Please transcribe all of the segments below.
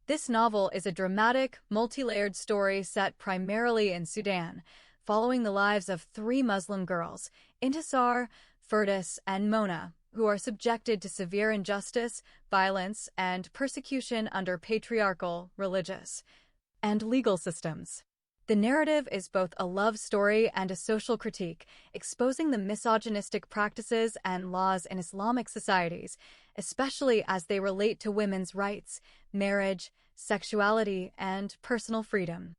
This novel is a dramatic, multi-layered story set primarily in Sudan, following the lives of three Muslim girls, Intisar, Firdaus, and Mona, who are subjected to severe injustice, violence, and persecution under patriarchal, religious, and legal systems. The narrative is both a love story and a social critique, exposing the misogynistic practices and laws in Islamic societies, especially as they relate to women's rights, marriage, sexuality, and personal freedom.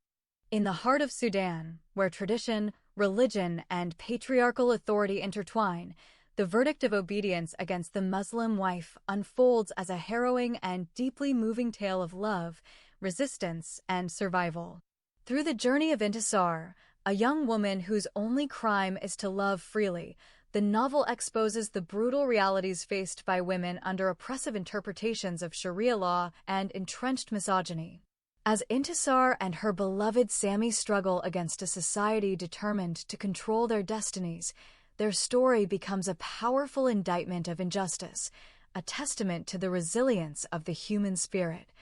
In the heart of Sudan, where tradition, religion, and patriarchal authority intertwine, the verdict of obedience against the Muslim wife unfolds as a harrowing and deeply moving tale of love, resistance, and survival. Through the journey of Intisar, a young woman whose only crime is to love freely, the novel exposes the brutal realities faced by women under oppressive interpretations of Sharia law and entrenched misogyny. As Intisar and her beloved Sami struggle against a society determined to control their destinies, their story becomes a powerful indictment of injustice, a testament to the resilience of the human spirit,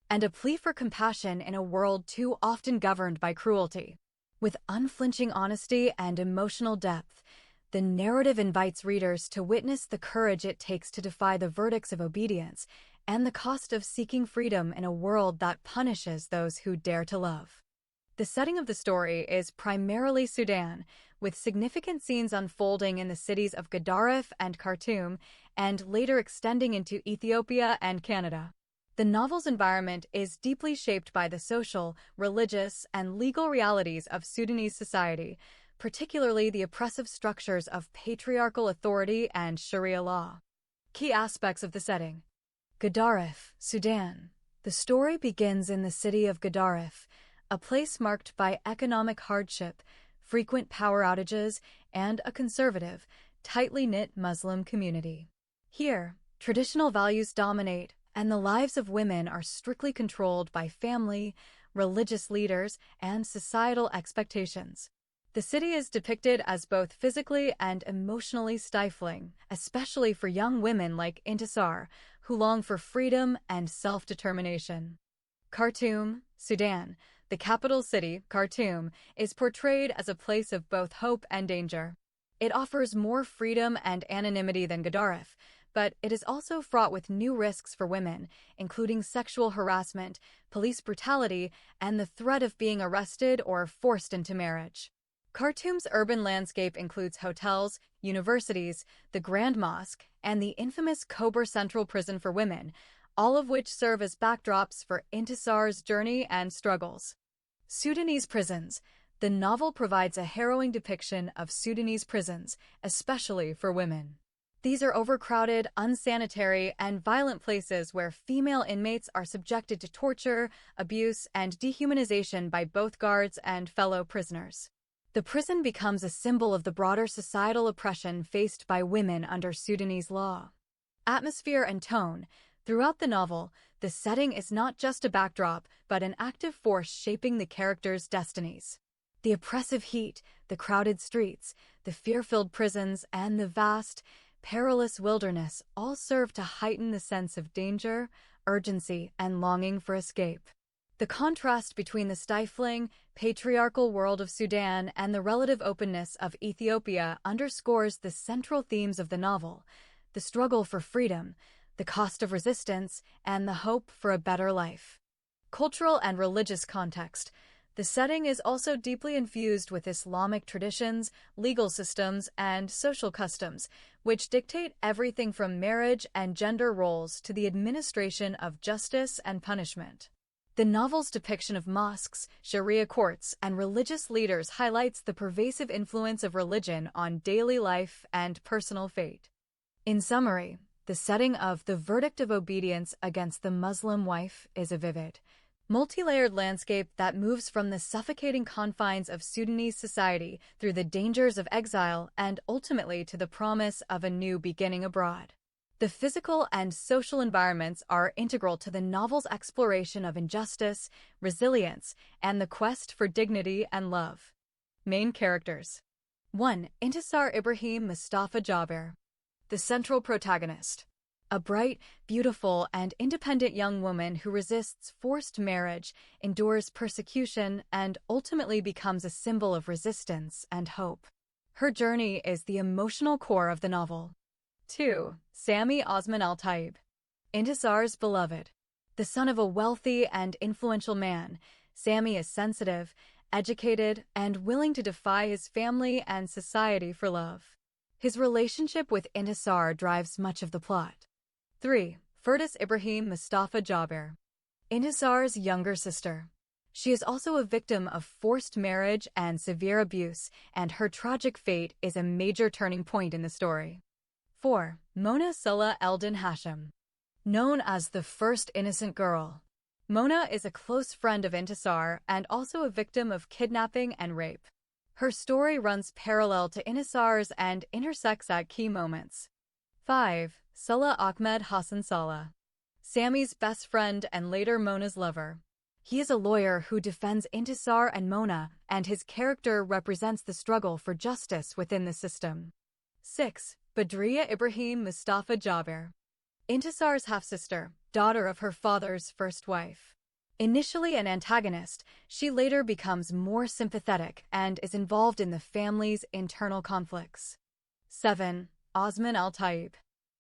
and a plea for compassion in a world too often governed by cruelty. With unflinching honesty and emotional depth, the narrative invites readers to witness the courage it takes to defy the verdicts of obedience and the cost of seeking freedom in a world that punishes those who dare to love. The setting of the story is primarily Sudan, with significant scenes unfolding in the cities of Gedaref and Khartoum, and later extending into Ethiopia and Canada. The novel's environment is deeply shaped by the social, religious, and legal realities of Sudanese society, particularly the oppressive structures of patriarchal authority and Sharia law. Key aspects of the setting. Gedaref, Sudan. The story begins in the city of Gedaref, a place marked by economic hardship, frequent power outages, and a conservative, tightly knit Muslim community. Here, traditional values dominate, and the lives of women are strictly controlled by family, religious leaders, and societal expectations. The city is depicted as both physically and emotionally stifling, especially for young women like Intisar, who long for freedom and self-determination. Khartoum, Sudan. The capital city, Khartoum, is portrayed as a place of both hope and danger. It offers more freedom and anonymity than Gedaref, but it is also fraught with new risks for women, including sexual harassment, police brutality, and the threat of being arrested or forced into marriage. Khartoum's urban landscape includes hotels, universities, the Grand Mosque, and the infamous Kober Central Prison for Women, all of which serve as backdrops for Intisar's journey and struggles. Sudanese prisons. The novel provides a harrowing depiction of Sudanese prisons, especially for women. These are overcrowded, unsanitary, and violent places where female inmates are subjected to torture, abuse, and dehumanization by both guards and fellow prisoners. The prison becomes a symbol of the broader societal oppression faced by women under Sudanese law. Atmosphere and tone. Throughout the novel, the setting is not just a backdrop, but an active force shaping the characters' destinies. The oppressive heat, the crowded streets, the fear-filled prisons, and the vast, perilous wilderness all serve to heighten the sense of danger, urgency, and longing for escape. The contrast between the stifling, patriarchal world of Sudan and the relative openness of Ethiopia underscores the central themes of the novel: the struggle for freedom, the cost of resistance, and the hope for a better life. Cultural and religious context. The setting is also deeply infused with Islamic traditions, legal systems, and social customs, which dictate everything from marriage and gender roles to the administration of justice and punishment. The novel's depiction of mosques, Sharia courts, and religious leaders highlights the pervasive influence of religion on daily life and personal fate. In summary, the setting of The Verdict of Obedience Against the Muslim Wife is a vivid, multi-layered landscape that moves from the suffocating confines of Sudanese society through the dangers of exile and ultimately to the promise of a new beginning abroad. The physical and social environments are integral to the novel's exploration of injustice, resilience, and the quest for dignity and love. Main characters. 1. Intisar Ibrahim Mustafa Jaber. The central protagonist. a bright, beautiful, and independent young woman who resists forced marriage, endures persecution, and ultimately becomes a symbol of resistance and hope. Her journey is the emotional core of the novel. 2. Sami Osman Al-Taib. Intisar's beloved. The son of a wealthy and influential man, Sami is sensitive, educated, and willing to defy his family and society for love. His relationship with Intisar drives much of the plot. 3. Firdous Ibrahim Mustafa Jabir. Intisar's younger sister. She is also a victim of forced marriage and severe abuse, and her tragic fate is a major turning point in the story. 4. Mona Salah Eldin Hashim. Known as the first innocent girl, Mona is a close friend of Intisar and also a victim of kidnapping and rape. Her story runs parallel to Intisar's and intersects at key moments. 5. Salah Ahmed Hassan Salah. Sami's best friend and later Mona's lover. He is a lawyer who defends Intisar and Mona, and his character represents the struggle for justice within the system. 6. Badriya Ibrahim Mustafa Jabir. Intisar's half-sister, daughter of her father's first wife. Initially an antagonist, she later becomes more sympathetic and is involved in the family's internal conflicts. 7. Osman Al-Taib.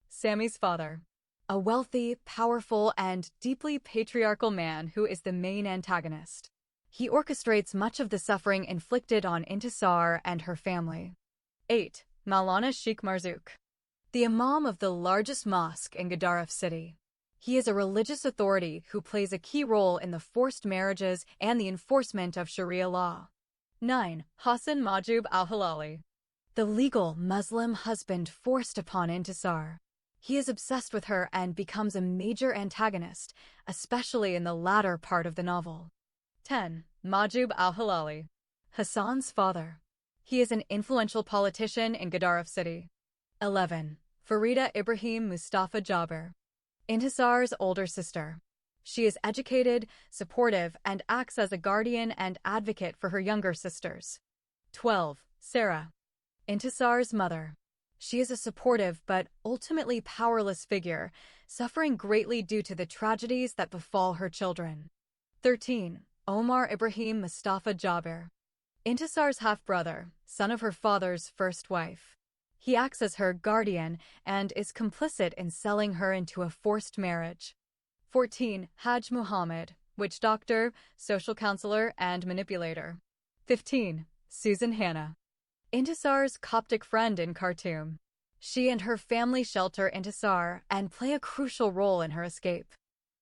Sami's father. A wealthy, powerful, and deeply patriarchal man who is the main antagonist. He orchestrates much of the suffering inflicted on Intisar and her family. 8. Maulana Sheikh Marzouk. The imam of the largest mosque in Gudaraf city. He is a religious authority who plays a key role in the forced marriages and the enforcement of Sharia law. 9. Hassan Majub al-Hilali. The legal Muslim husband forced upon Intisar. He is obsessed with her and becomes a major antagonist, especially in the latter part of the novel. 10. Majub al-Hilali. Hassan's father. He is an influential politician in Gudaraf city. 11. Farida Ibrahim Mustafa Jabir. Intisar's older sister. She is educated, supportive, and acts as a guardian and advocate for her younger sisters. 12. Sarah. Intisar's mother. She is a supportive but ultimately powerless figure, suffering greatly due to the tragedies that befall her children. 13. Omar Ibrahim Mustafa Jabir. Intisar's half-brother, son of her father's first wife. He acts as her guardian and is complicit in selling her into a forced marriage. 14. Haj Muhammad, witch doctor, social counselor, and manipulator. 15. Susan Hanna. Intisar's Coptic friend in Khartoum. She and her family shelter Intisar and play a crucial role in her escape.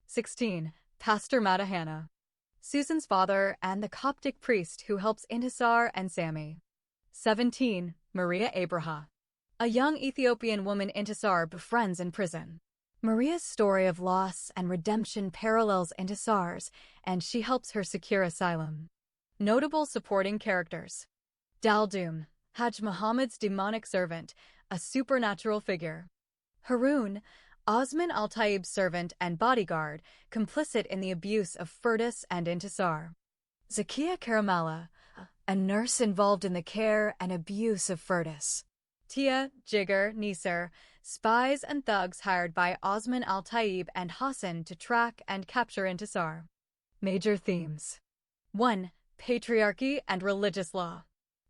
16. Pastor Matahana. Susan's father and the Coptic priest who helps Intisar and Sami. 17. Maria Abraha. A young Ethiopian woman Intisar befriends in prison. Maria's story of loss and redemption parallels Intisar's, and she helps her secure asylum. Notable supporting characters. Daldum, Haj Muhammad's demonic servant, a supernatural figure. Harun, Osman Al-Taib's servant and bodyguard, complicit in the abuse of Firdous and Intisar. Zakia Karamala, a nurse involved in the care and abuse of Firdous. Tia, Jigger, Nisar, spies and thugs hired by Osman Al-Taib and Hassan to track and capture Intisar. Major themes. 1. Patriarchy and religious law.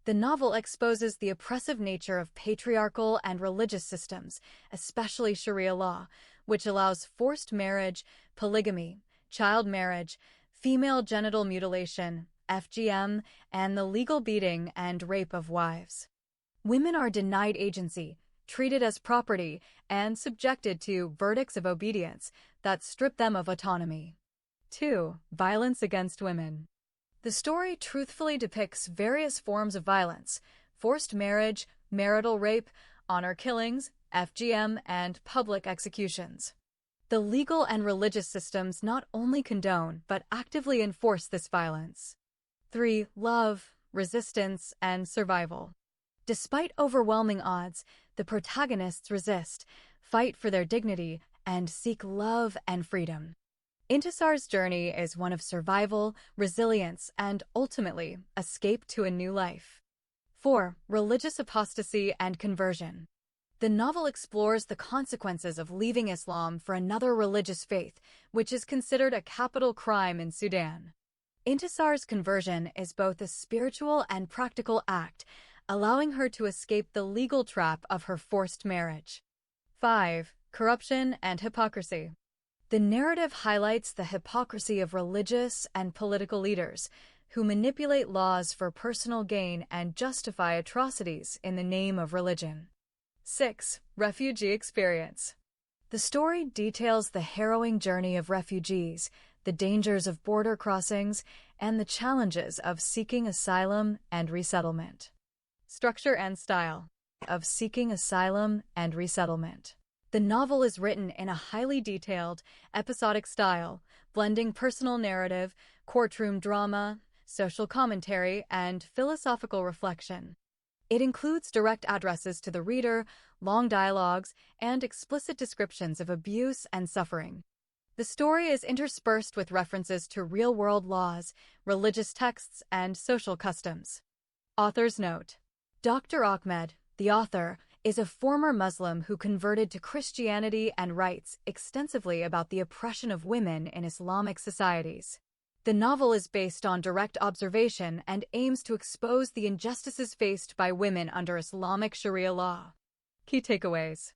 The novel exposes the oppressive nature of patriarchal and religious systems, especially Sharia law, which allows forced marriage, polygamy, child marriage, female genital mutilation, FGM, and the legal beating and rape of wives. Women are denied agency, treated as property, and subjected to verdicts of obedience that strip them of autonomy. 2. Violence against women. The story truthfully depicts various forms of violence: forced marriage, marital rape, honor killings, FGM, and public executions. The legal and religious systems not only condone but actively enforce this violence. 3. Love, resistance, and survival. Despite overwhelming odds, the protagonists resist, fight for their dignity, and seek love and freedom. Intisar's journey is one of survival, resilience, and ultimately, escape to a new life. 4. Religious apostasy and conversion. The novel explores the consequences of leaving Islam for another religious faith, which is considered a capital crime in Sudan. Intisar's conversion is both a spiritual and practical act, allowing her to escape the legal trap of her forced marriage. 5. Corruption and hypocrisy. The narrative highlights the hypocrisy of religious and political leaders who manipulate laws for personal gain and justify atrocities in the name of religion. 6. Refugee experience. The story details the harrowing journey of refugees, the dangers of border crossings, and the challenges of seeking asylum and resettlement. Structure and style. Of seeking asylum and resettlement. The novel is written in a highly detailed, episodic style, blending personal narrative, courtroom drama, social commentary, and philosophical reflection. It includes direct addresses to the reader, long dialogues, and explicit descriptions of abuse and suffering. The story is interspersed with references to real-world laws, religious texts, and social customs. Author's note. Dr. Ahmed, the author, is a former Muslim who converted to Christianity and writes extensively about the oppression of women in Islamic societies. The novel is based on direct observation and aims to expose the injustices faced by women under Islamic Sharia law. Key takeaways.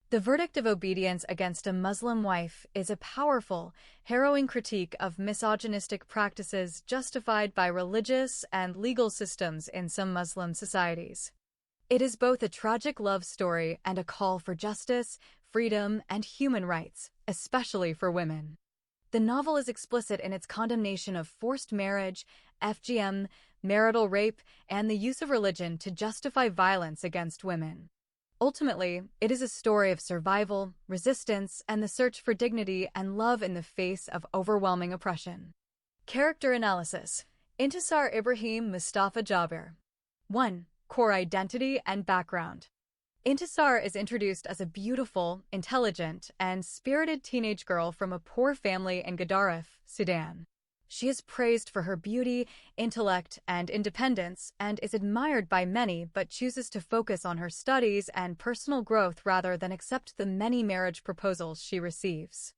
The verdict of obedience against a Muslim wife is a powerful, harrowing critique of misogynistic practices justified by religious and legal systems in some Muslim societies. It is both a tragic love story and a call for justice, freedom, and human rights, especially for women. The novel is explicit in its condemnation of forced marriage, FGM, marital rape, and the use of religion to justify violence against women. Ultimately, it is a story of survival, resistance, and the search for dignity and love in the face of overwhelming oppression. Character analysis. Intisar Ibrahim Mustafa Jabir. 1. Core identity and background. Intisar is introduced as a beautiful, intelligent, and spirited teenage girl from a poor family in Gadaref, Sudan. She is praised for her beauty, intellect, and independence, and is admired by many but chooses to focus on her studies and personal growth rather than accept the many marriage proposals she receives.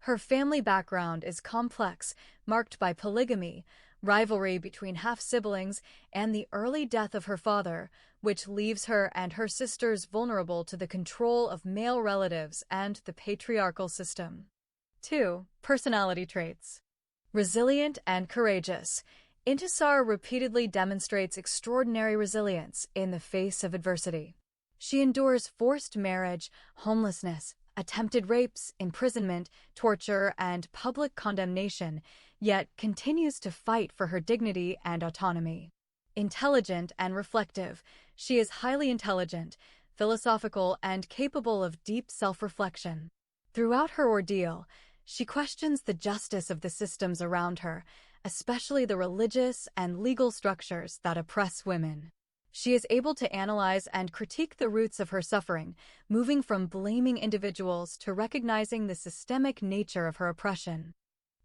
Her family background is complex, marked by polygamy, rivalry between half-siblings, and the early death of her father, which leaves her and her sisters vulnerable to the control of male relatives and the patriarchal system. 2. Personality traits. Resilient and courageous. Intisar repeatedly demonstrates extraordinary resilience in the face of adversity. She endures forced marriage, homelessness, attempted rapes, imprisonment, torture, and public condemnation, yet continues to fight for her dignity and autonomy. Intelligent and reflective, she is highly intelligent, philosophical, and capable of deep self-reflection. Throughout her ordeal, she questions the justice of the systems around her, especially the religious and legal structures that oppress women. She is able to analyze and critique the roots of her suffering, moving from blaming individuals to recognizing the systemic nature of her oppression.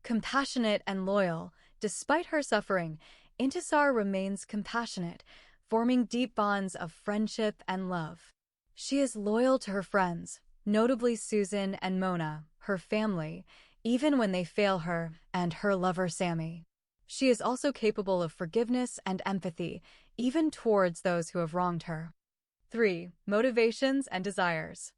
Compassionate and loyal, despite her suffering, Intisar remains compassionate, forming deep bonds of friendship and love. She is loyal to her friends, notably Susan and Mona, her family, even when they fail her, and her lover Sammy. She is also capable of forgiveness and empathy, even towards those who have wronged her. 3. Motivations and desires.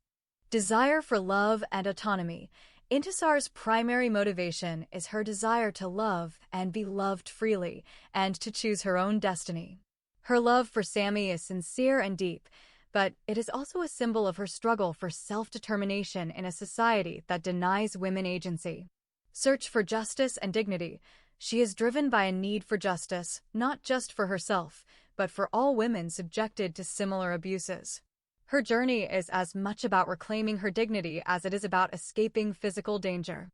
Desire for love and autonomy. Intisar's primary motivation is her desire to love and be loved freely, and to choose her own destiny. Her love for Sammy is sincere and deep, but it is also a symbol of her struggle for self-determination in a society that denies women agency. Search for justice and dignity. She is driven by a need for justice, not just for herself, but for all women subjected to similar abuses. Her journey is as much about reclaiming her dignity as it is about escaping physical danger.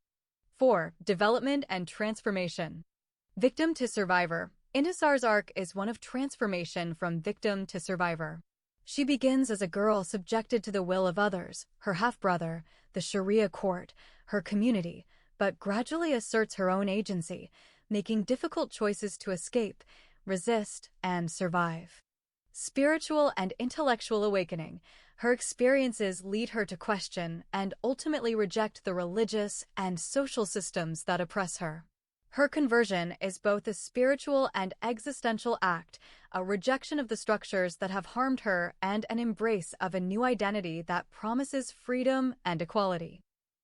4. Development and transformation. Victim to survivor. Intisar's arc is one of transformation from victim to survivor. She begins as a girl subjected to the will of others, her half-brother, the Sharia court, her community, but gradually asserts her own agency, making difficult choices to escape, resist, and survive. Spiritual and intellectual awakening. Her experiences lead her to question and ultimately reject the religious and social systems that oppress her. Her conversion is both a spiritual and existential act, a rejection of the structures that have harmed her and an embrace of a new identity that promises freedom and equality.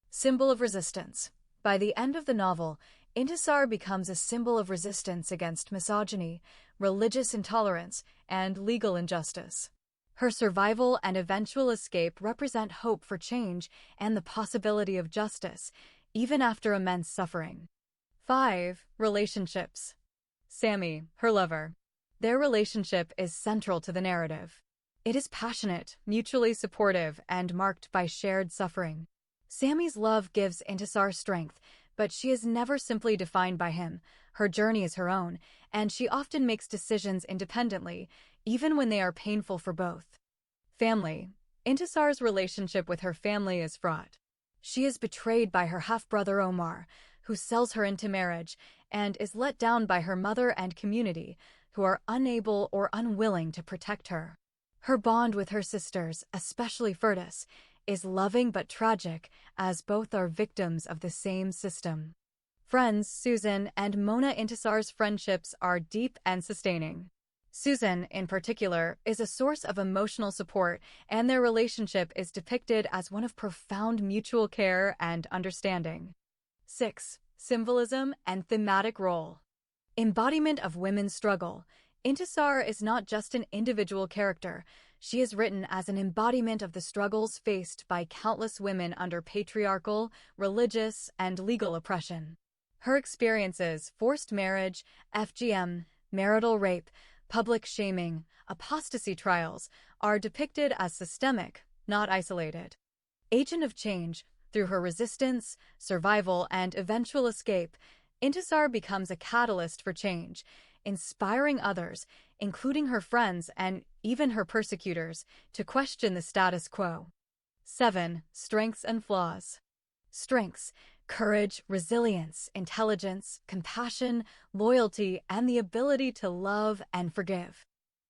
Symbol of resistance. By the end of the novel, Intisar becomes a symbol of resistance against misogyny, religious intolerance, and legal injustice. Her survival and eventual escape represent hope for change and the possibility of justice, even after immense suffering. 5. Relationships. Sammy, her lover. Their relationship is central to the narrative. It is passionate, mutually supportive, and marked by shared suffering. Sammy's love gives Intisar strength, but she is never simply defined by him. Her journey is her own, and she often makes decisions independently, even when they are painful for both. Family. Intisar's relationship with her family is fraught. She is betrayed by her half-brother Omar, who sells her into marriage, and is let down by her mother and community, who are unable or unwilling to protect her. Her bond with her sisters, especially Firdaus, is loving but tragic, as both are victims of the same system. Friends. Susan and Mona. Intisar's friendships are deep and sustaining. Susan, in particular, is a source of emotional support, and their relationship is depicted as one of profound mutual care and understanding. 6. Symbolism and thematic role. Embodiment of women's struggle. Intisar is not just an individual character. She is written as an embodiment of the struggles faced by countless women under patriarchal, religious, and legal oppression. Her experiences, forced marriage, FGM, marital rape, public shaming, apostasy trials, are depicted as systemic, not isolated. Agent of change. Through her resistance, survival, and eventual escape, Intisar becomes a catalyst for change, inspiring others, including her friends and even her persecutors, to question the status quo. 7. Strengths and flaws. Strengths: courage, resilience, intelligence, compassion, loyalty, and the ability to love and forgive.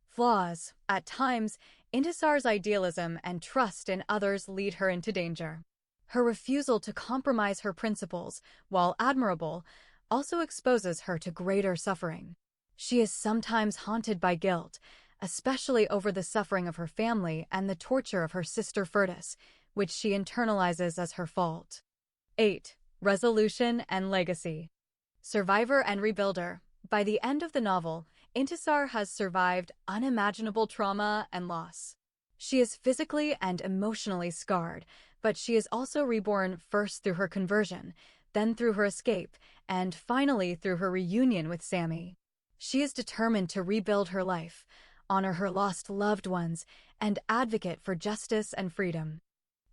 Flaws: at times, Intisar's idealism and trust in others lead her into danger. Her refusal to compromise her principles, while admirable, also exposes her to greater suffering. She is sometimes haunted by guilt, especially over the suffering of her family and the torture of her sister Firdaus, which she internalizes as her fault. 8. Resolution and legacy. Survivor and rebuilder. By the end of the novel, Intisar has survived unimaginable trauma and loss. She is physically and emotionally scarred, but she is also reborn first through her conversion, then through her escape, and finally through her reunion with Sammy. She is determined to rebuild her life, honor her lost loved ones, and advocate for justice and freedom.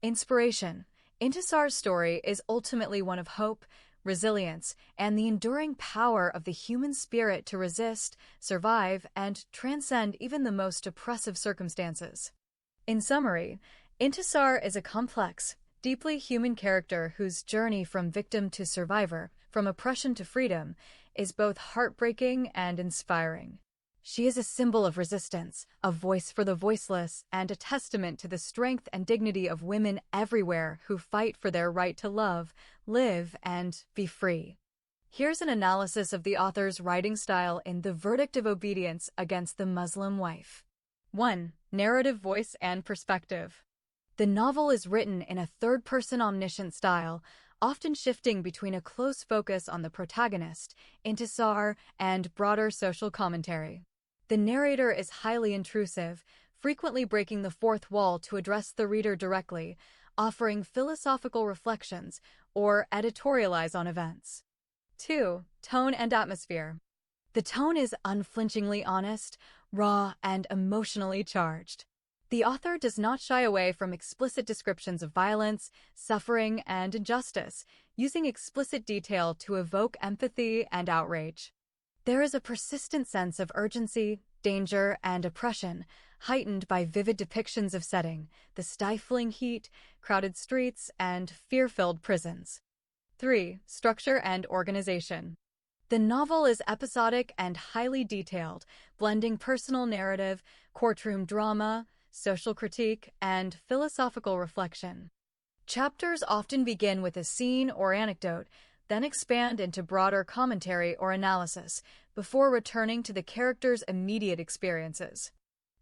Inspiration. Intisar's story is ultimately one of hope, resilience, and the enduring power of the human spirit to resist, survive, and transcend even the most oppressive circumstances. In summary, Intisar is a complex, deeply human character whose journey from victim to survivor, from oppression to freedom, is both heartbreaking and inspiring. She is a symbol of resistance, a voice for the voiceless, and a testament to the strength and dignity of women everywhere who fight for their right to love, live, and be free. Here's an analysis of the author's writing style in The Verdict of Obedience Against the Muslim Wife. 1. Narrative voice and perspective. The novel is written in a third-person omniscient style, often shifting between a close focus on the protagonist, Intisar, and broader social commentary. The narrator is highly intrusive, frequently breaking the fourth wall to address the reader directly, offering philosophical reflections or editorialize on events. 2. Tone and atmosphere. The tone is unflinchingly honest, raw, and emotionally charged. The author does not shy away from explicit descriptions of violence, suffering, and injustice, using explicit detail to evoke empathy and outrage. There is a persistent sense of urgency, danger, and oppression, heightened by vivid depictions of setting, the stifling heat, crowded streets, and fear-filled prisons. 3. Structure and organization. The novel is episodic and highly detailed, blending personal narrative, courtroom drama, social critique, and philosophical reflection. Chapters often begin with a scene or anecdote, then expand into broader commentary or analysis, before returning to the character's immediate experiences.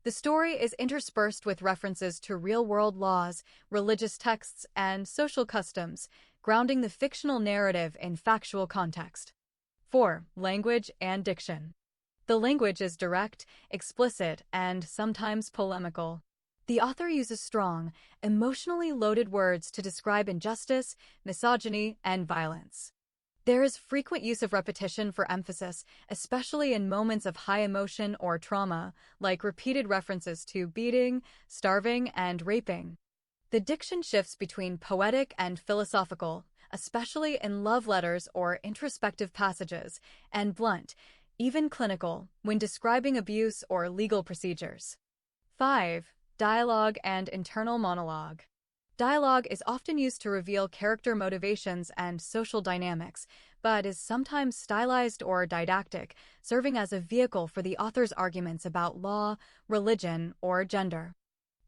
The story is interspersed with references to real-world laws, religious texts, and social customs, grounding the fictional narrative in factual context. 4. Language and diction. The language is direct, explicit, and sometimes polemical. The author uses strong, emotionally loaded words to describe injustice, misogyny, and violence. There is frequent use of repetition for emphasis, especially in moments of high emotion or trauma, like repeated references to beating, starving, and raping. The diction shifts between poetic and philosophical, especially in love letters or introspective passages, and blunt, even clinical, when describing abuse or legal procedures. 5. Dialogue and internal monologue. Dialogue is often used to reveal character motivations and social dynamics, but is sometimes stylized or didactic, serving as a vehicle for the author's arguments about law, religion, or gender.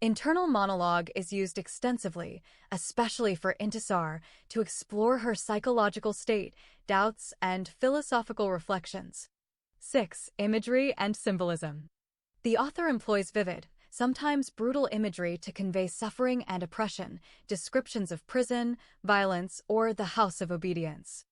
Internal monologue is used extensively, especially for Intisar, to explore her psychological state, doubts, and philosophical reflections. 6. Imagery and symbolism. The author employs vivid, sometimes brutal imagery to convey suffering and oppression, descriptions of prison, violence, or the House of Obedience.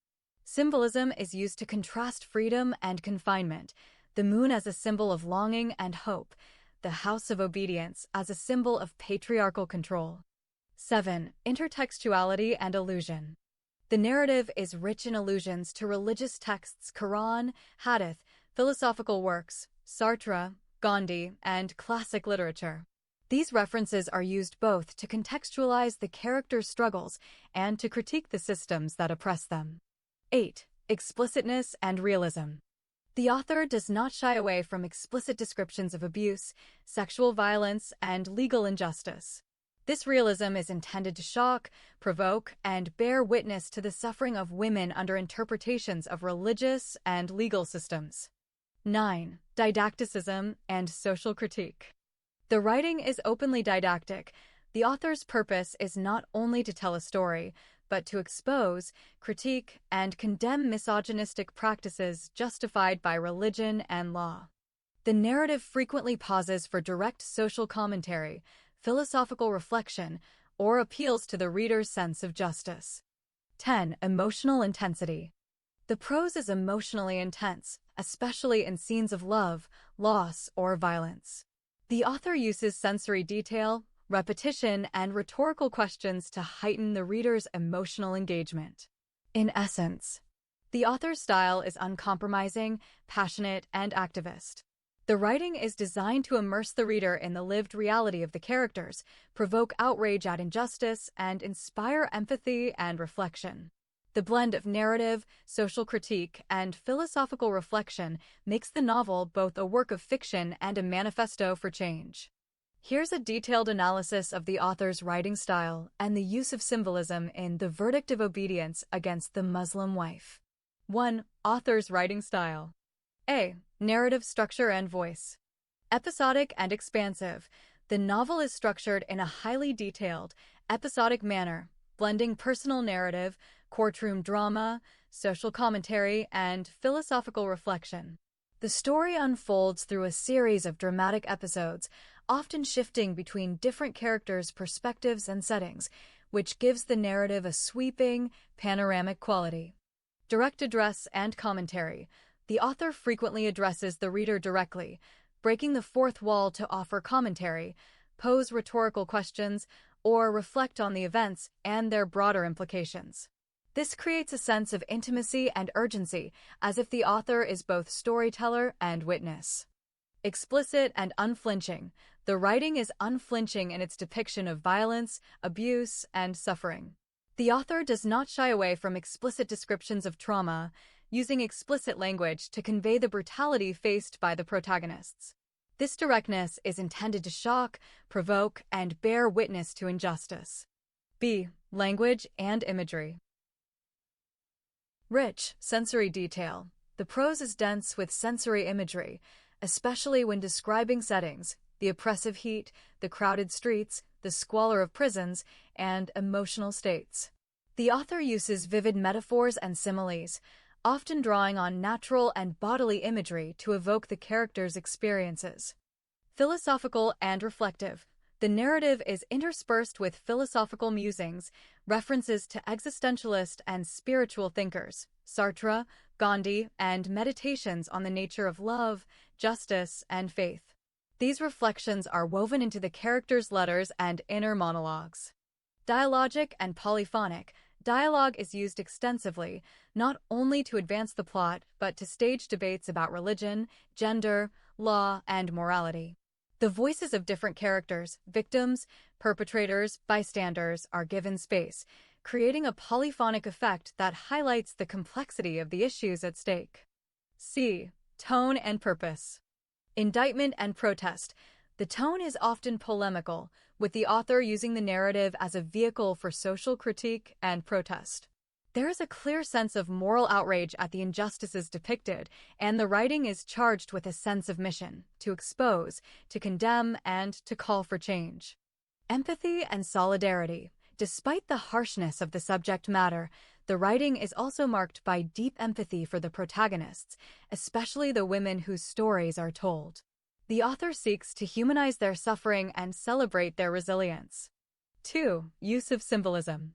Symbolism is used to contrast freedom and confinement, the moon as a symbol of longing and hope, the House of Obedience as a symbol of patriarchal control. 7. Intertextuality and allusion. The narrative is rich in allusions to religious texts, Quran, Hadith, philosophical works, Sartre, Gandhi, and classic literature. These references are used both to contextualize the characters' struggles and to critique the systems that oppress them. 8. Explicitness and realism. The author does not shy away from explicit descriptions of abuse, sexual violence, and legal injustice. This realism is intended to shock, provoke, and bear witness to the suffering of women under interpretations of religious and legal systems. 9. Didacticism and social critique. The writing is openly didactic. The author's purpose is not only to tell a story, but to expose, critique, and condemn misogynistic practices justified by religion and law. The narrative frequently pauses for direct social commentary, philosophical reflection, or appeals to the reader's sense of justice. 10. Emotional intensity. The prose is emotionally intense, especially in scenes of love, loss, or violence. The author uses sensory detail, repetition, and rhetorical questions to heighten the reader's emotional engagement. In essence, the author's style is uncompromising, passionate, and activist. The writing is designed to immerse the reader in the lived reality of the characters, provoke outrage at injustice, and inspire empathy and reflection. The blend of narrative, social critique, and philosophical reflection makes the novel both a work of fiction and a manifesto for change. Here's a detailed analysis of the author's writing style and the use of symbolism in The Verdict of Obedience Against the Muslim Wife. 1. Author's writing style. A. Narrative structure and voice. Episodic and expansive. The novel is structured in a highly detailed, episodic manner, blending personal narrative, courtroom drama, social commentary, and philosophical reflection. The story unfolds through a series of dramatic episodes, often shifting between different characters' perspectives and settings, which gives the narrative a sweeping, panoramic quality. Direct address and commentary. The author frequently addresses the reader directly, breaking the fourth wall to offer commentary, pose rhetorical questions, or reflect on the events and their broader implications. This creates a sense of intimacy and urgency, as if the author is both storyteller and witness. Explicit and unflinching. The writing is unflinching in its depiction of violence, abuse, and suffering. The author does not shy away from explicit descriptions of trauma, using explicit language to convey the brutality faced by the protagonists. This directness is intended to shock, provoke, and bear witness to injustice. B. Language and imagery. Rich, sensory detail. The prose is dense with sensory imagery, especially when describing settings, the oppressive heat, the crowded streets, the squalor of prisons, and emotional states. The author uses vivid metaphors and similes, often drawing on natural and bodily imagery to evoke the characters' experiences. Philosophical and reflective. The narrative is interspersed with philosophical musings, references to existentialist and spiritual thinkers, Sartre, Gandhi, and meditations on the nature of love, justice, and faith. These reflections are woven into the characters' letters and inner monologues. Dialogic and polyphonic. Dialogue is used extensively, not only to advance the plot, but to stage debates about religion, gender, law, and morality. The voices of different characters, victims, perpetrators, bystanders, are given space, creating a polyphonic effect that highlights the complexity of the issues at stake. C. Tone and purpose. Indictment and protest. The tone is often polemical, with the author using the narrative as a vehicle for social critique and protest. There is a clear sense of moral outrage at the injustices depicted, and the writing is charged with a sense of mission, to expose, to condemn, and to call for change. Empathy and solidarity. Despite the harshness of the subject matter, the writing is also marked by deep empathy for the protagonists, especially the women whose stories are told. The author seeks to humanize their suffering and celebrate their resilience. 2. Use of symbolism.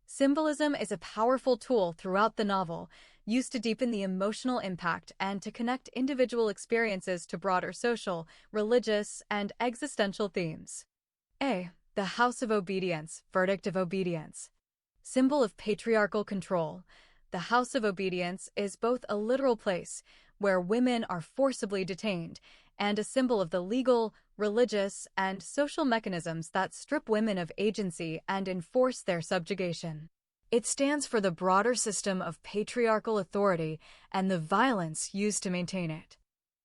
Symbolism is a powerful tool throughout the novel, used to deepen the emotional impact and to connect individual experiences to broader social, religious, and existential themes. A. The House of Obedience, Verdict of Obedience. Symbol of patriarchal control. The House of Obedience is both a literal place, where women are forcibly detained, and a symbol of the legal, religious, and social mechanisms that strip women of agency and enforce their subjugation. It stands for the broader system of patriarchal authority and the violence used to maintain it.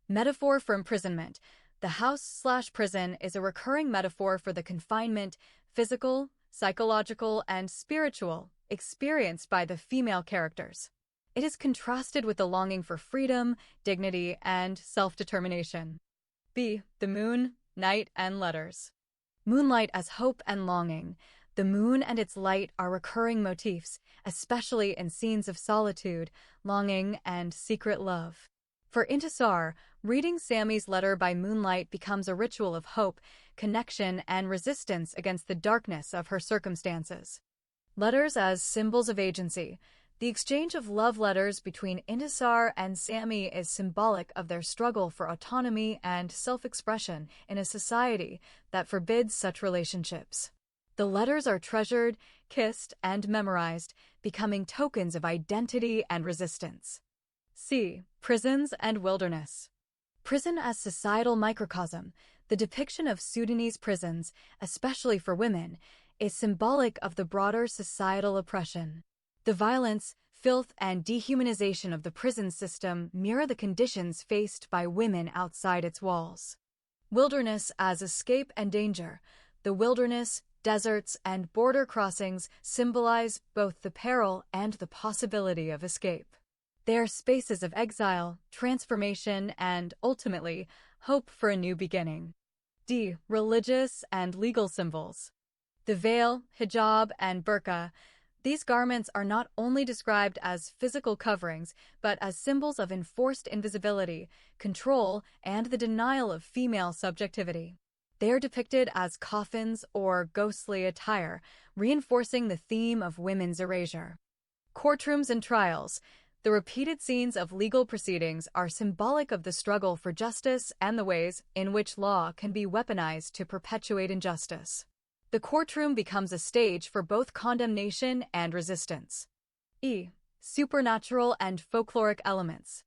Metaphor for imprisonment. The house/prison is a recurring metaphor for the confinement, physical, psychological, and spiritual, experienced by the female characters. It is contrasted with the longing for freedom, dignity, and self-determination. B. The moon, night, and letters. Moonlight as hope and longing. The moon and its light are recurring motifs, especially in scenes of solitude, longing, and secret love. For Intisar, reading Sammy's letter by moonlight becomes a ritual of hope, connection, and resistance against the darkness of her circumstances. Letters as symbols of agency. The exchange of love letters between Intisar and Sammy is symbolic of their struggle for autonomy and self-expression in a society that forbids such relationships. The letters are treasured, kissed, and memorized, becoming tokens of identity and resistance. C. Prisons and wilderness. Prison as societal microcosm. The depiction of Sudanese prisons, especially for women, is symbolic of the broader societal oppression. The violence, filth, and dehumanization of the prison system mirror the conditions faced by women outside its walls. Wilderness as escape and danger. The wilderness, deserts, and border crossings symbolize both the peril and the possibility of escape. They are spaces of exile, transformation, and, ultimately, hope for a new beginning. D. Religious and legal symbols. The veil, hijab, and burqa. These garments are not only described as physical coverings, but as symbols of enforced invisibility, control, and the denial of female subjectivity. They are depicted as coffins or ghostly attire, reinforcing the theme of women's erasure. Courtrooms and trials. The repeated scenes of legal proceedings are symbolic of the struggle for justice and the ways in which law can be weaponized to perpetuate injustice. The courtroom becomes a stage for both condemnation and resistance. E. Supernatural and folkloric elements.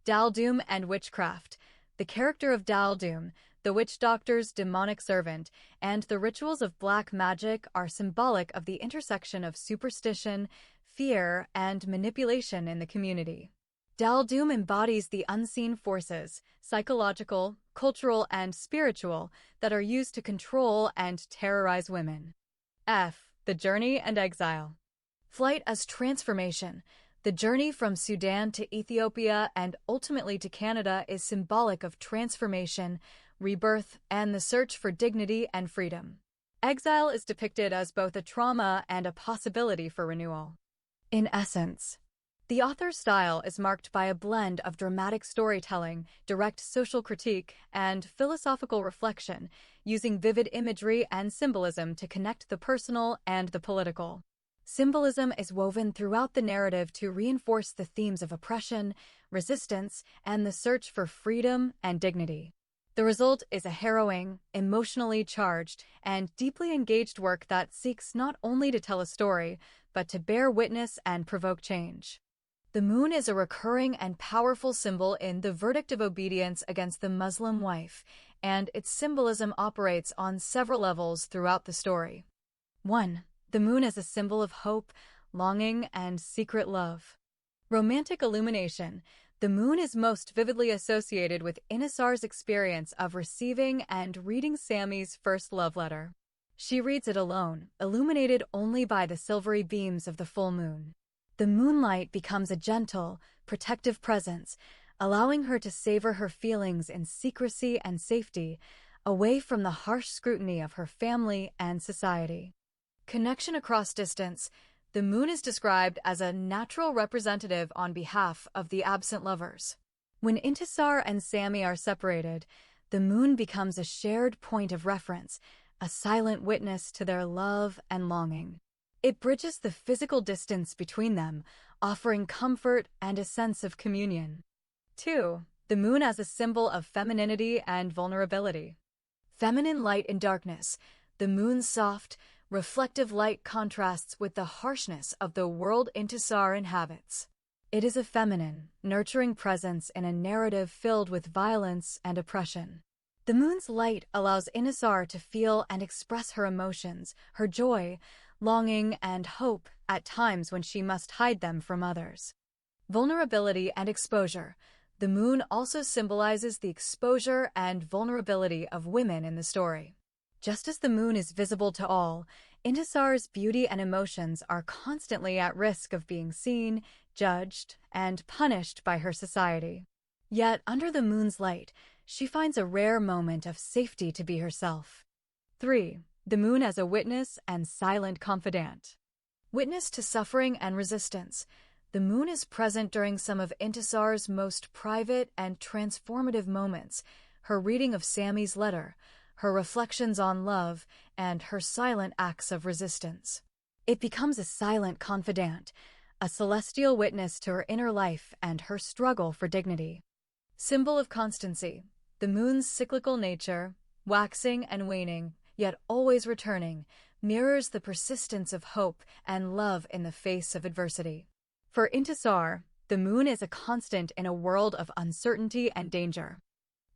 Daldum and witchcraft. The character of Daldum, the witch doctor's demonic servant, and the rituals of black magic are symbolic of the intersection of superstition, fear, and manipulation in the community. Daldum embodies the unseen forces, psychological, cultural, and spiritual, that are used to control and terrorize women. F. The journey and exile. Flight as transformation. The journey from Sudan to Ethiopia and ultimately to Canada is symbolic of transformation, rebirth, and the search for dignity and freedom. Exile is depicted as both a trauma and a possibility for renewal. In essence, the author's style is marked by a blend of dramatic storytelling, direct social critique, and philosophical reflection, using vivid imagery and symbolism to connect the personal and the political. Symbolism is woven throughout the narrative to reinforce the themes of oppression, resistance, and the search for freedom and dignity. The result is a harrowing, emotionally charged, and deeply engaged work that seeks not only to tell a story, but to bear witness and provoke change. The moon is a recurring and powerful symbol in The Verdict of Obedience Against the Muslim Wife, and its symbolism operates on several levels throughout the story. 1. The moon as a symbol of hope, longing, and secret love. Romantic illumination. The moon is most vividly associated with Intisar's experience of receiving and reading Sammy's first love letter. She reads it alone, illuminated only by the silvery beams of the full moon. The moonlight becomes a gentle, protective presence, allowing her to savor her feelings in secrecy and safety, away from the harsh scrutiny of her family and society. Connection across distance. The moon is described as a natural representative on behalf of the absent lovers. When Intisar and Sammy are separated, the moon becomes a shared point of reference, a silent witness to their love and longing. It bridges the physical distance between them, offering comfort and a sense of communion. 2. The moon as a symbol of femininity and vulnerability. Feminine light in darkness. The moon's soft, reflective light contrasts with the harshness of the world Intisar inhabits. It is a feminine, nurturing presence in a narrative filled with violence and oppression. The moon's light allows Intisar to feel and express her emotions, her joy, longing, and hope at times when she must hide them from others. Vulnerability and exposure. The moon also symbolizes the exposure and vulnerability of women in the story. Just as the moon is visible to all, Intisar's beauty and emotions are constantly at risk of being seen, judged, and punished by her society. Yet, under the moon's light, she finds a rare moment of safety to be herself. 3. The moon as a witness and silent confidant. Witness to suffering and resistance. The moon is present during some of Intisar's most private and transformative moments, her reading of Sammy's letter, her reflections on love, and her silent acts of resistance. It becomes a silent confidant, a celestial witness to her inner life and her struggle for dignity. Symbol of constancy. The moon's cyclical nature, waxing and waning, yet always returning, mirrors the persistence of hope and love in the face of adversity. For Intisar, the moon is a constant in a world of uncertainty and danger.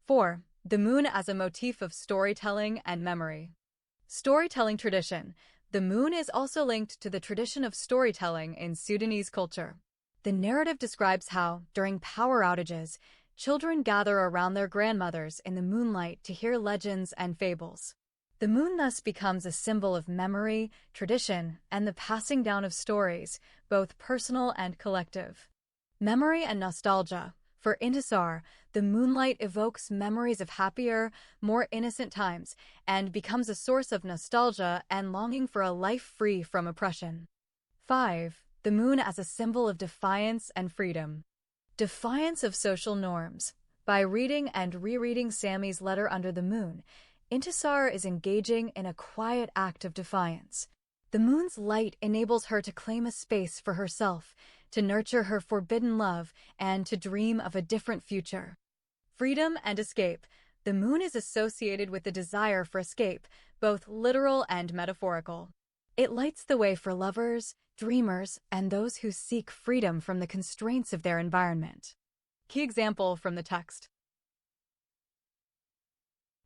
4. The moon as a motif of storytelling and memory. Storytelling tradition. The moon is also linked to the tradition of storytelling in Sudanese culture. The narrative describes how, during power outages, children gather around their grandmothers in the moonlight to hear legends and fables. The moon thus becomes a symbol of memory, tradition, and the passing down of stories, both personal and collective. Memory and nostalgia. For Intisar, the moonlight evokes memories of happier, more innocent times and becomes a source of nostalgia and longing for a life free from oppression. 5. The moon as a symbol of defiance and freedom. Defiance of social norms. By reading and rereading Sammy's letter under the moon, Intisar is engaging in a quiet act of defiance. The moon's light enables her to claim a space for herself, to nurture her forbidden love, and to dream of a different future. Freedom and escape. The moon is associated with the desire for escape, both literal and metaphorical. It lights the way for lovers, dreamers, and those who seek freedom from the constraints of their environment. Key example from the text.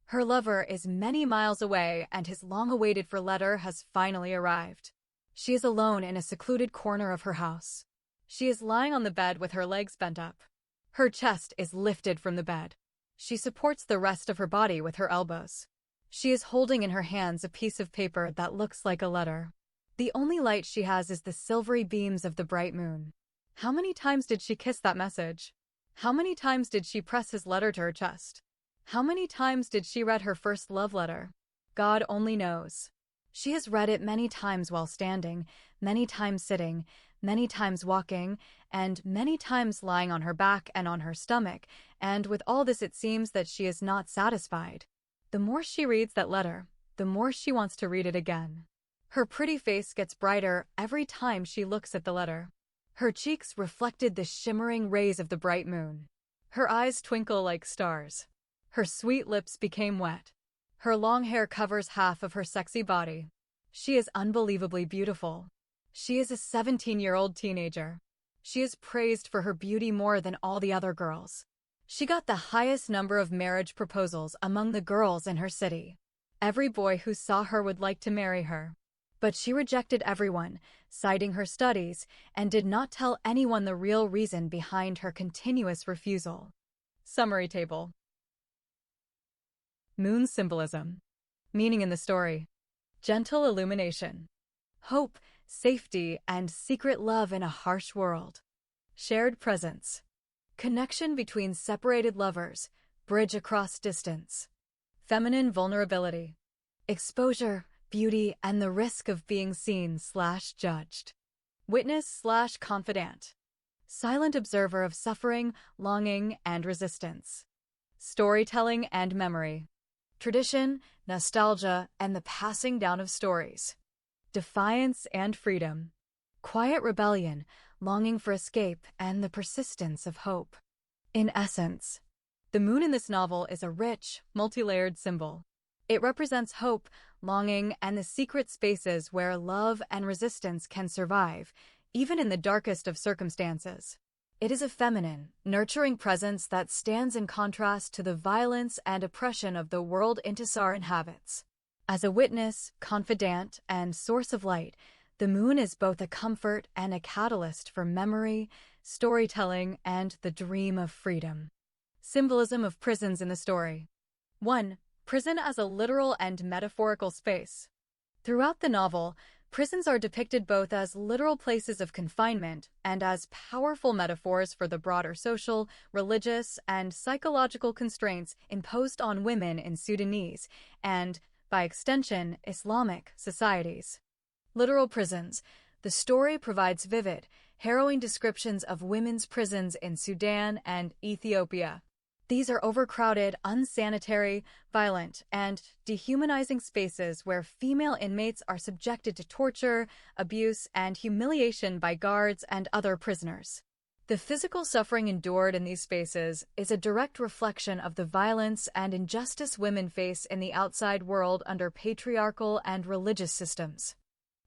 Her lover is many miles away and his long-awaited-for letter has finally arrived. She is alone in a secluded corner of her house. She is lying on the bed with her legs bent up. Her chest is lifted from the bed. She supports the rest of her body with her elbows. She is holding in her hands a piece of paper that looks like a letter. The only light she has is the silvery beams of the bright moon. How many times did she kiss that message? How many times did she press his letter to her chest? How many times did she read her first love letter? God only knows. She has read it many times while standing, many times sitting, many times walking, and many times lying on her back and on her stomach, and with all this it seems that she is not satisfied. The more she reads that letter, the more she wants to read it again. Her pretty face gets brighter every time she looks at the letter. Her cheeks reflected the shimmering rays of the bright moon. Her eyes twinkle like stars. Her sweet lips became wet. Her long hair covers half of her sexy body. She is unbelievably beautiful. She is a 17-year-old teenager. She is praised for her beauty more than all the other girls. She got the highest number of marriage proposals among the girls in her city. Every boy who saw her would like to marry her. But she rejected everyone, citing her studies, and did not tell anyone the real reason behind her continuous refusal. Summary table. Moon symbolism. Meaning in the story: gentle illumination, hope, safety, and secret love in a harsh world. Shared presence. Connection between separated lovers, bridge across distance. Feminine vulnerability. Exposure, beauty, and the risk of being seen/judged. Witness/confidant. Silent observer of suffering, longing, and resistance. Storytelling and memory. Tradition, nostalgia, and the passing down of stories. Defiance and freedom. Quiet rebellion, longing for escape, and the persistence of hope. In essence, the moon in this novel is a rich, multi-layered symbol. It represents hope, longing, and the secret spaces where love and resistance can survive, even in the darkest of circumstances. It is a feminine, nurturing presence that stands in contrast to the violence and oppression of the world Intisar inhabits. As a witness, confidant, and source of light, the moon is both a comfort and a catalyst for memory, storytelling, and the dream of freedom. Symbolism of prisons in the story. 1. Prison as a literal and metaphorical space. Throughout the novel, prisons are depicted both as literal places of confinement and as powerful metaphors for the broader social, religious, and psychological constraints imposed on women in Sudanese and, by extension, Islamic societies. Literal prisons. The story provides vivid, harrowing descriptions of women's prisons in Sudan and Ethiopia. These are overcrowded, unsanitary, violent, and dehumanizing spaces where female inmates are subjected to torture, abuse, and humiliation by guards and other prisoners. The physical suffering endured in these spaces is a direct reflection of the violence and injustice women face in the outside world under patriarchal and religious systems.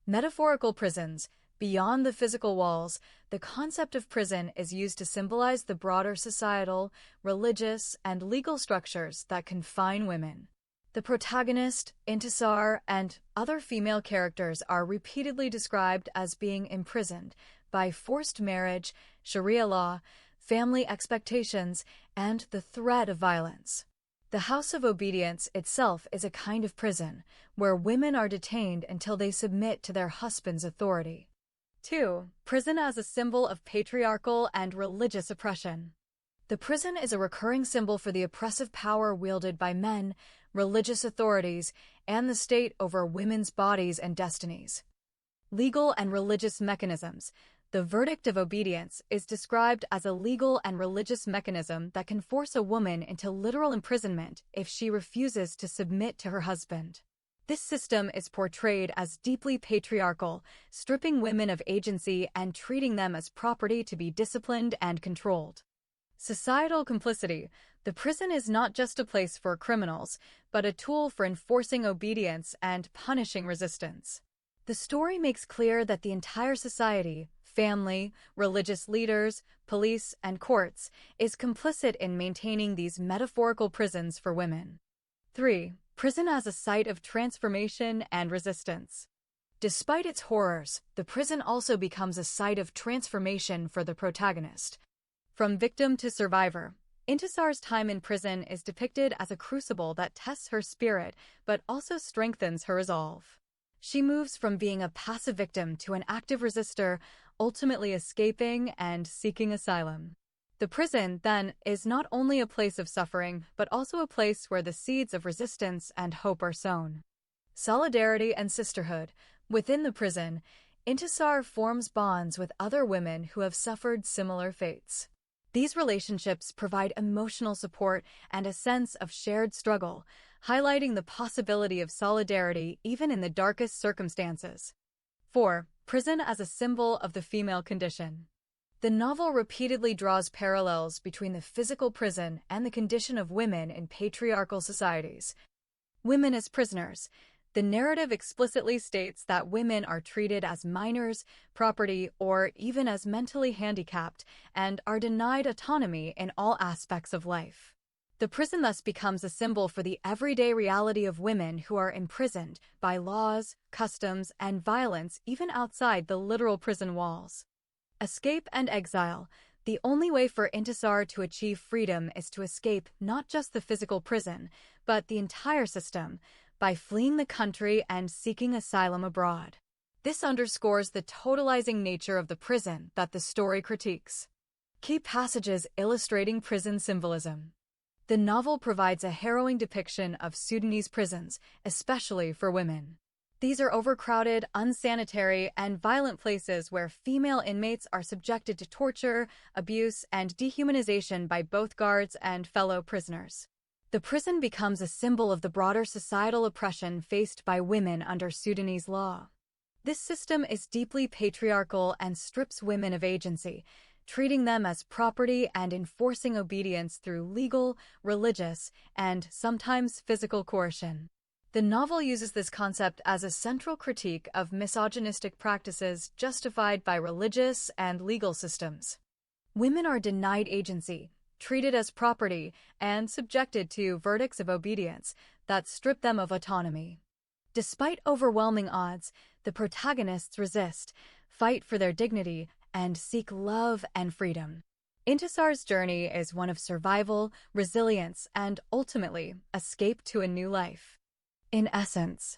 Metaphorical prisons. Beyond the physical walls, the concept of prison is used to symbolize the broader societal, religious, and legal structures that confine women. The protagonist, Intisar, and other female characters are repeatedly described as being imprisoned by forced marriage, Sharia law, family expectations, and the threat of violence. The House of Obedience itself is a kind of prison, where women are detained until they submit to their husband's authority. 2. Prison as a symbol of patriarchal and religious oppression. The prison is a recurring symbol for the oppressive power wielded by men, religious authorities, and the state over women's bodies and destinies. Legal and religious mechanisms. The verdict of obedience is described as a legal and religious mechanism that can force a woman into literal imprisonment if she refuses to submit to her husband. This system is portrayed as deeply patriarchal, stripping women of agency and treating them as property to be disciplined and controlled. Societal complicity. The prison is not just a place for criminals, but a tool for enforcing obedience and punishing resistance. The story makes clear that the entire society, family, religious leaders, police, and courts, is complicit in maintaining these metaphorical prisons for women. 3. Prison as a site of transformation and resistance. Despite its horrors, the prison also becomes a site of transformation for the protagonist. From victim to survivor, Intisar's time in prison is depicted as a crucible that tests her spirit but also strengthens her resolve. She moves from being a passive victim to an active resistor, ultimately escaping and seeking asylum. The prison, then, is not only a place of suffering, but also a place where the seeds of resistance and hope are sown. Solidarity and sisterhood. Within the prison, Intisar forms bonds with other women who have suffered similar fates. These relationships provide emotional support and a sense of shared struggle, highlighting the possibility of solidarity even in the darkest circumstances. 4. Prison as a symbol of the female condition. The novel repeatedly draws parallels between the physical prison and the condition of women in patriarchal societies. Women as prisoners. The narrative explicitly states that women are treated as minors, property, or even as mentally handicapped, and are denied autonomy in all aspects of life. The prison thus becomes a symbol for the everyday reality of women who are imprisoned by laws, customs, and violence even outside the literal prison walls. Escape and exile. The only way for Intisar to achieve freedom is to escape not just the physical prison, but the entire system, by fleeing the country and seeking asylum abroad. This underscores the totalizing nature of the prison that the story critiques. Key passages illustrating prison symbolism. The novel provides a harrowing depiction of Sudanese prisons, especially for women. These are overcrowded, unsanitary, and violent places where female inmates are subjected to torture, abuse, and dehumanization by both guards and fellow prisoners. The prison becomes a symbol of the broader societal oppression faced by women under Sudanese law. This system is deeply patriarchal and strips women of agency, treating them as property and enforcing obedience through legal, religious, and sometimes physical coercion. The novel uses this concept as a central critique of misogynistic practices justified by religious and legal systems. Women are denied agency, treated as property, and subjected to verdicts of obedience that strip them of autonomy. Despite overwhelming odds, the protagonists resist, fight for their dignity, and seek love and freedom. Intisar's journey is one of survival, resilience, and ultimately, escape to a new life. In essence,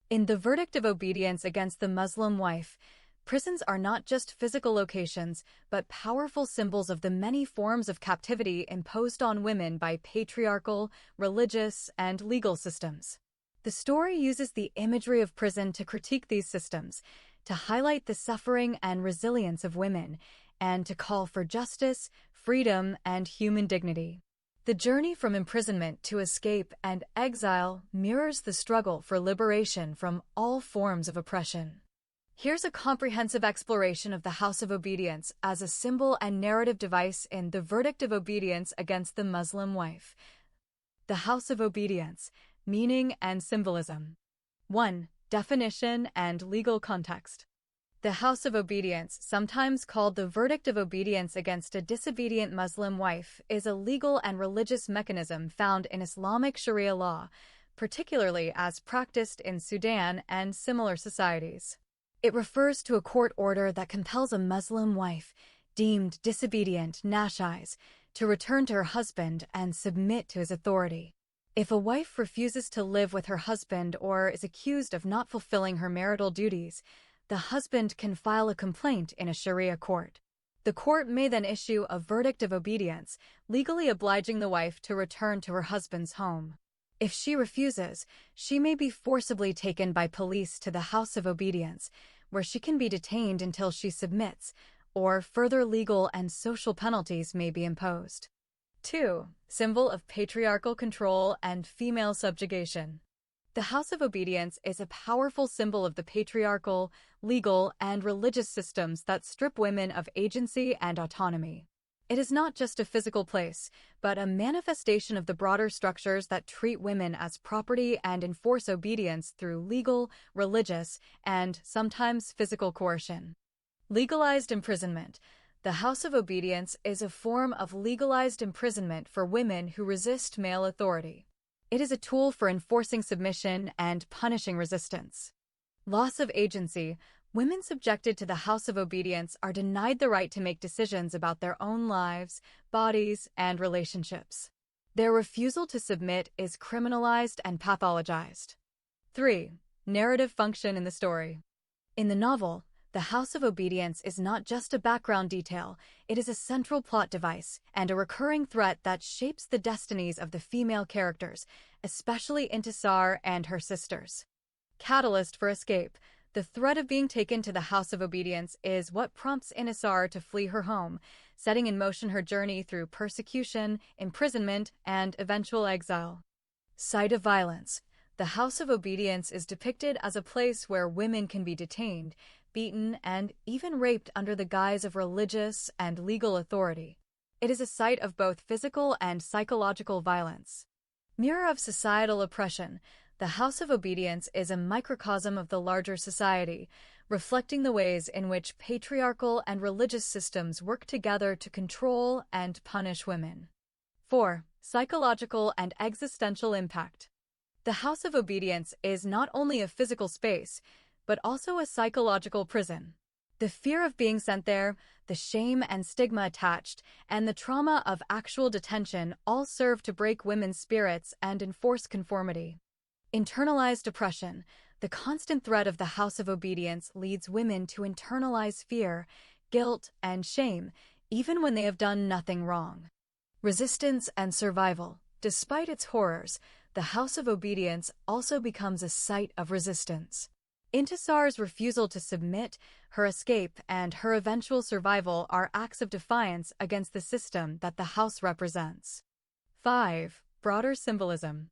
in The Verdict of Obedience Against the Muslim Wife, prisons are not just physical locations, but powerful symbols of the many forms of captivity imposed on women by patriarchal, religious, and legal systems. The story uses the imagery of prison to critique these systems, to highlight the suffering and resilience of women, and to call for justice, freedom, and human dignity. The journey from imprisonment to escape and exile mirrors the struggle for liberation from all forms of oppression. Here's a comprehensive exploration of the House of Obedience as a symbol and narrative device in The Verdict of Obedience Against the Muslim Wife. The House of Obedience, Meaning and Symbolism. 1. Definition and legal context. The House of Obedience, sometimes called the Verdict of Obedience Against a Disobedient Muslim Wife, is a legal and religious mechanism found in Islamic Sharia law, particularly as practiced in Sudan and similar societies. It refers to a court order that compels a Muslim wife, deemed disobedient nashais, to return to her husband and submit to his authority. If a wife refuses to live with her husband or is accused of not fulfilling her marital duties, the husband can file a complaint in a Sharia court. The court may then issue a verdict of obedience, legally obliging the wife to return to her husband's home. If she refuses, she may be forcibly taken by police to the House of Obedience, where she can be detained until she submits, or further legal and social penalties may be imposed. 2. Symbol of patriarchal control and female subjugation. The House of Obedience is a powerful symbol of the patriarchal, legal, and religious systems that strip women of agency and autonomy. It is not just a physical place, but a manifestation of the broader structures that treat women as property and enforce obedience through legal, religious, and sometimes physical coercion. Legalized imprisonment. The House of Obedience is a form of legalized imprisonment for women who resist male authority. It is a tool for enforcing submission and punishing resistance. Loss of agency. Women subjected to the House of Obedience are denied the right to make decisions about their own lives, bodies, and relationships. Their refusal to submit is criminalized and pathologized. 3. Narrative function in the story. In the novel, The House of Obedience is not just a background detail, it is a central plot device and a recurring threat that shapes the destinies of the female characters, especially Intisar and her sisters. Catalyst for escape. The threat of being taken to the House of Obedience is what prompts Intisar to flee her home, setting in motion her journey through persecution, imprisonment, and eventual exile. Site of violence. The House of Obedience is depicted as a place where women can be detained, beaten, and even raped under the guise of religious and legal authority. It is a site of both physical and psychological violence. Mirror of societal oppression. The House of Obedience is a microcosm of the larger society, reflecting the ways in which patriarchal and religious systems work together to control and punish women. 4. Psychological and existential impact. The House of Obedience is not only a physical space, but also a psychological prison. The fear of being sent there, the shame and stigma attached, and the trauma of actual detention all serve to break women's spirits and enforce conformity. Internalized oppression. The constant threat of the House of Obedience leads women to internalize fear, guilt, and shame, even when they have done nothing wrong. Resistance and survival. Despite its horrors, the House of Obedience also becomes a site of resistance. Intisar's refusal to submit, her escape, and her eventual survival are acts of defiance against the system that the House represents. 5. Broader symbolism.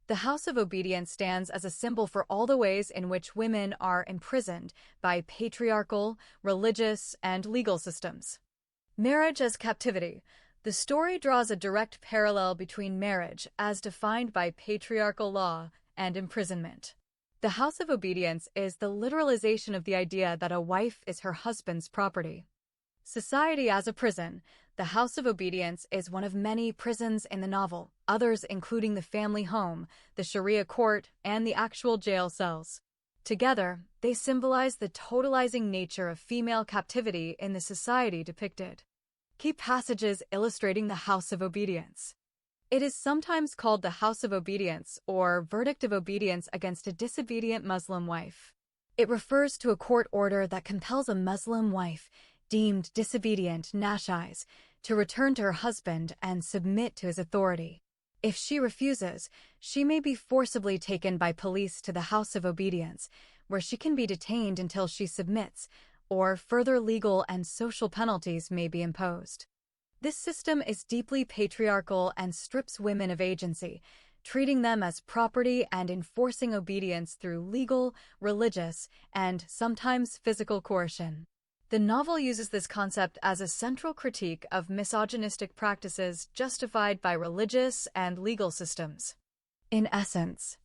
The House of Obedience stands as a symbol for all the ways in which women are imprisoned by patriarchal, religious, and legal systems. Marriage as captivity. The story draws a direct parallel between marriage, as defined by patriarchal law, and imprisonment. The House of Obedience is the literalization of the idea that a wife is her husband's property. Society as a prison. The House of Obedience is one of many prisons in the novel, others including the family home, the Sharia court, and the actual jail cells. Together, they symbolize the totalizing nature of female captivity in the society depicted. Key passages illustrating the House of Obedience. It is sometimes called the House of Obedience or Verdict of Obedience against a disobedient Muslim wife. It refers to a court order that compels a Muslim wife, deemed disobedient nashais, to return to her husband and submit to his authority. If she refuses, she may be forcibly taken by police to the House of Obedience, where she can be detained until she submits, or further legal and social penalties may be imposed. This system is deeply patriarchal and strips women of agency, treating them as property and enforcing obedience through legal, religious, and sometimes physical coercion. The novel uses this concept as a central critique of misogynistic practices justified by religious and legal systems. In essence,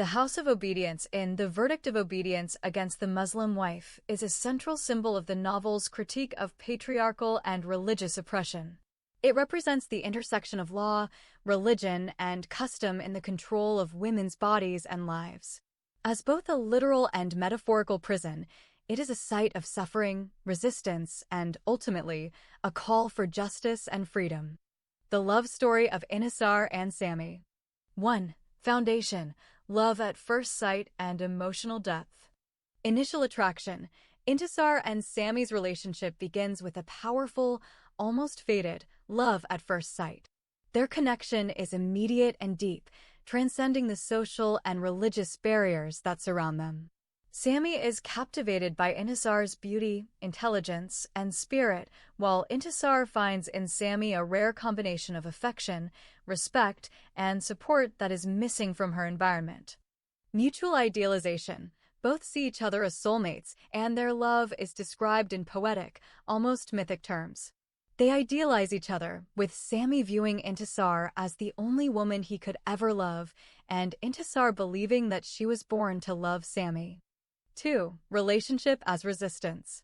the House of Obedience in The Verdict of Obedience against the Muslim Wife is a central symbol of the novel's critique of patriarchal and religious oppression. It represents the intersection of law, religion, and custom in the control of women's bodies and lives. As both a literal and metaphorical prison, it is a site of suffering, resistance, and, ultimately, a call for justice and freedom. The love story of Intisar and Sami. 1. Foundation, love at first sight and emotional depth. Initial attraction. Intisar and Sami's relationship begins with a powerful, almost fated, love at first sight. Their connection is immediate and deep, transcending the social and religious barriers that surround them. Sami is captivated by Intisar's beauty, intelligence, and spirit, while Intisar finds in Sami a rare combination of affection, respect, and support that is missing from her environment. Mutual idealization. Both see each other as soulmates, and their love is described in poetic, almost mythic terms. They idealize each other, with Sami viewing Intisar as the only woman he could ever love, and Intisar believing that she was born to love Sami. 2. Relationship as resistance.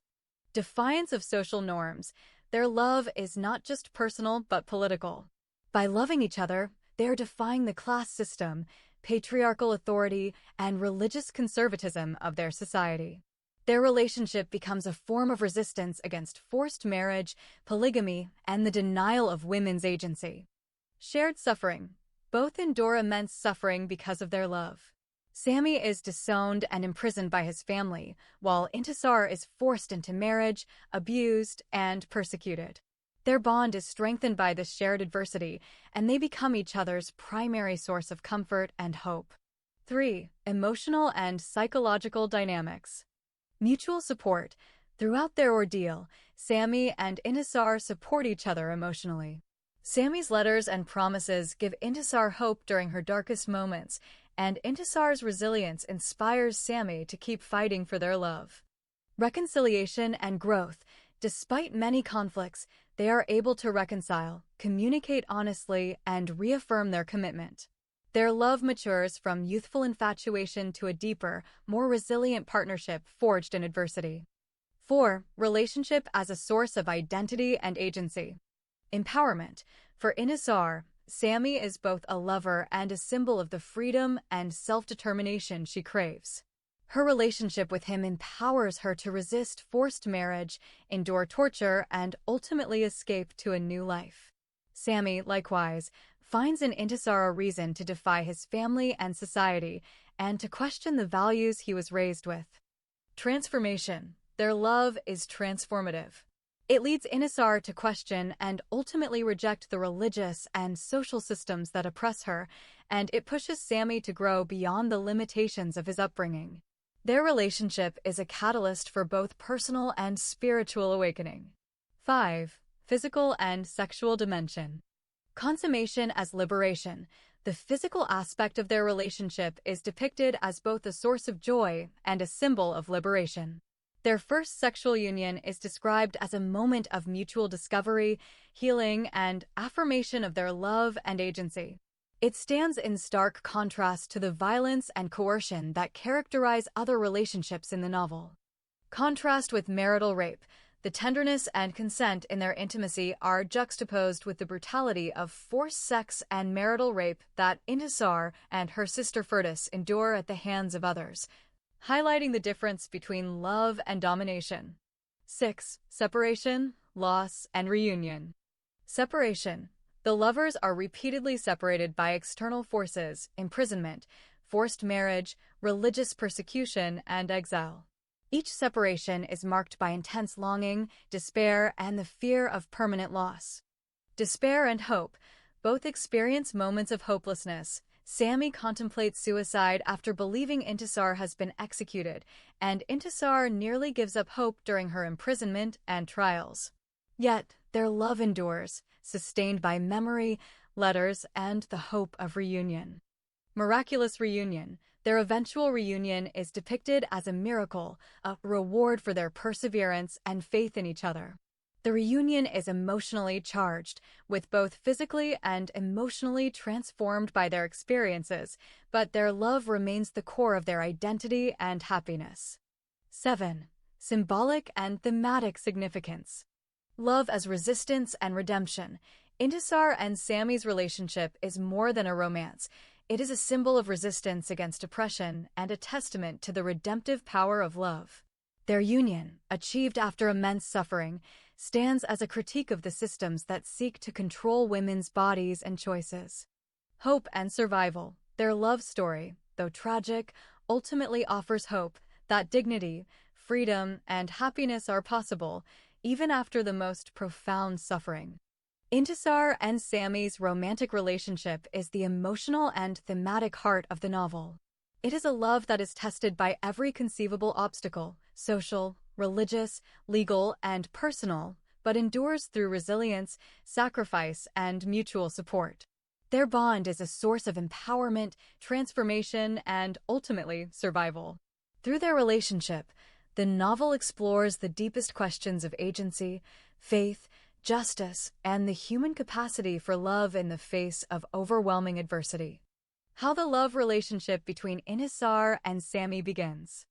Defiance of social norms. Their love is not just personal but political. By loving each other, they are defying the class system, patriarchal authority, and religious conservatism of their society. Their relationship becomes a form of resistance against forced marriage, polygamy, and the denial of women's agency. Shared suffering. Both endure immense suffering because of their love. Sammy is disowned and imprisoned by his family, while Intisar is forced into marriage, abused, and persecuted. Their bond is strengthened by this shared adversity, and they become each other's primary source of comfort and hope. 3. Emotional and psychological dynamics. Mutual support. Throughout their ordeal, Sammy and Intisar support each other emotionally. Sammy's letters and promises give Intisar hope during her darkest moments, and Intisar's resilience inspires Sammy to keep fighting for their love. Reconciliation and growth. Despite many conflicts, they are able to reconcile, communicate honestly, and reaffirm their commitment. Their love matures from youthful infatuation to a deeper, more resilient partnership forged in adversity. 4. Relationship as a source of identity and agency. Empowerment. For Intisar, Sammy is both a lover and a symbol of the freedom and self-determination she craves. Her relationship with him empowers her to resist forced marriage, endure torture, and ultimately escape to a new life. Sammy, likewise, finds in Intisar a reason to defy his family and society and to question the values he was raised with. Transformation. Their love is transformative. It leads Intisar to question and ultimately reject the religious and social systems that oppress her, and it pushes Sammy to grow beyond the limitations of his upbringing. Their relationship is a catalyst for both personal and spiritual awakening. 5. Physical and sexual dimension. Consummation as liberation. The physical aspect of their relationship is depicted as both a source of joy and a symbol of liberation. Their first sexual union is described as a moment of mutual discovery, healing, and affirmation of their love and agency. It stands in stark contrast to the violence and coercion that characterize other relationships in the novel. Contrast with marital rape. The tenderness and consent in their intimacy are juxtaposed with the brutality of forced sex and marital rape that Intisar and her sister Firdas endure at the hands of others, highlighting the difference between love and domination. 6. Separation, loss, and reunion. Separation. The lovers are repeatedly separated by external forces, imprisonment, forced marriage, religious persecution, and exile. Each separation is marked by intense longing, despair, and the fear of permanent loss. Despair and hope both experience moments of hopelessness. Sammy contemplates suicide after believing Intisar has been executed, and Intisar nearly gives up hope during her imprisonment and trials. Yet, their love endures, sustained by memory, letters, and the hope of reunion. Miraculous reunion. Their eventual reunion is depicted as a miracle, a reward for their perseverance and faith in each other. The reunion is emotionally charged, with both physically and emotionally transformed by their experiences, but their love remains the core of their identity and happiness. 7. Symbolic and thematic significance. Love as resistance and redemption. Intisar and Sammy's relationship is more than a romance. It is a symbol of resistance against oppression and a testament to the redemptive power of love. Their union, achieved after immense suffering, stands as a critique of the systems that seek to control women's bodies and choices. Hope and survival. Their love story, though tragic, ultimately offers hope that dignity, freedom, and happiness are possible, even after the most profound suffering. Intisar and Sammy's romantic relationship is the emotional and thematic heart of the novel. It is a love that is tested by every conceivable obstacle, social, religious, legal, and personal, but endures through resilience, sacrifice, and mutual support. Their bond is a source of empowerment, transformation, and ultimately survival. Through their relationship, the novel explores the deepest questions of agency, faith, justice, and the human capacity for love in the face of overwhelming adversity. How the love relationship between Intisar and Sammy begins.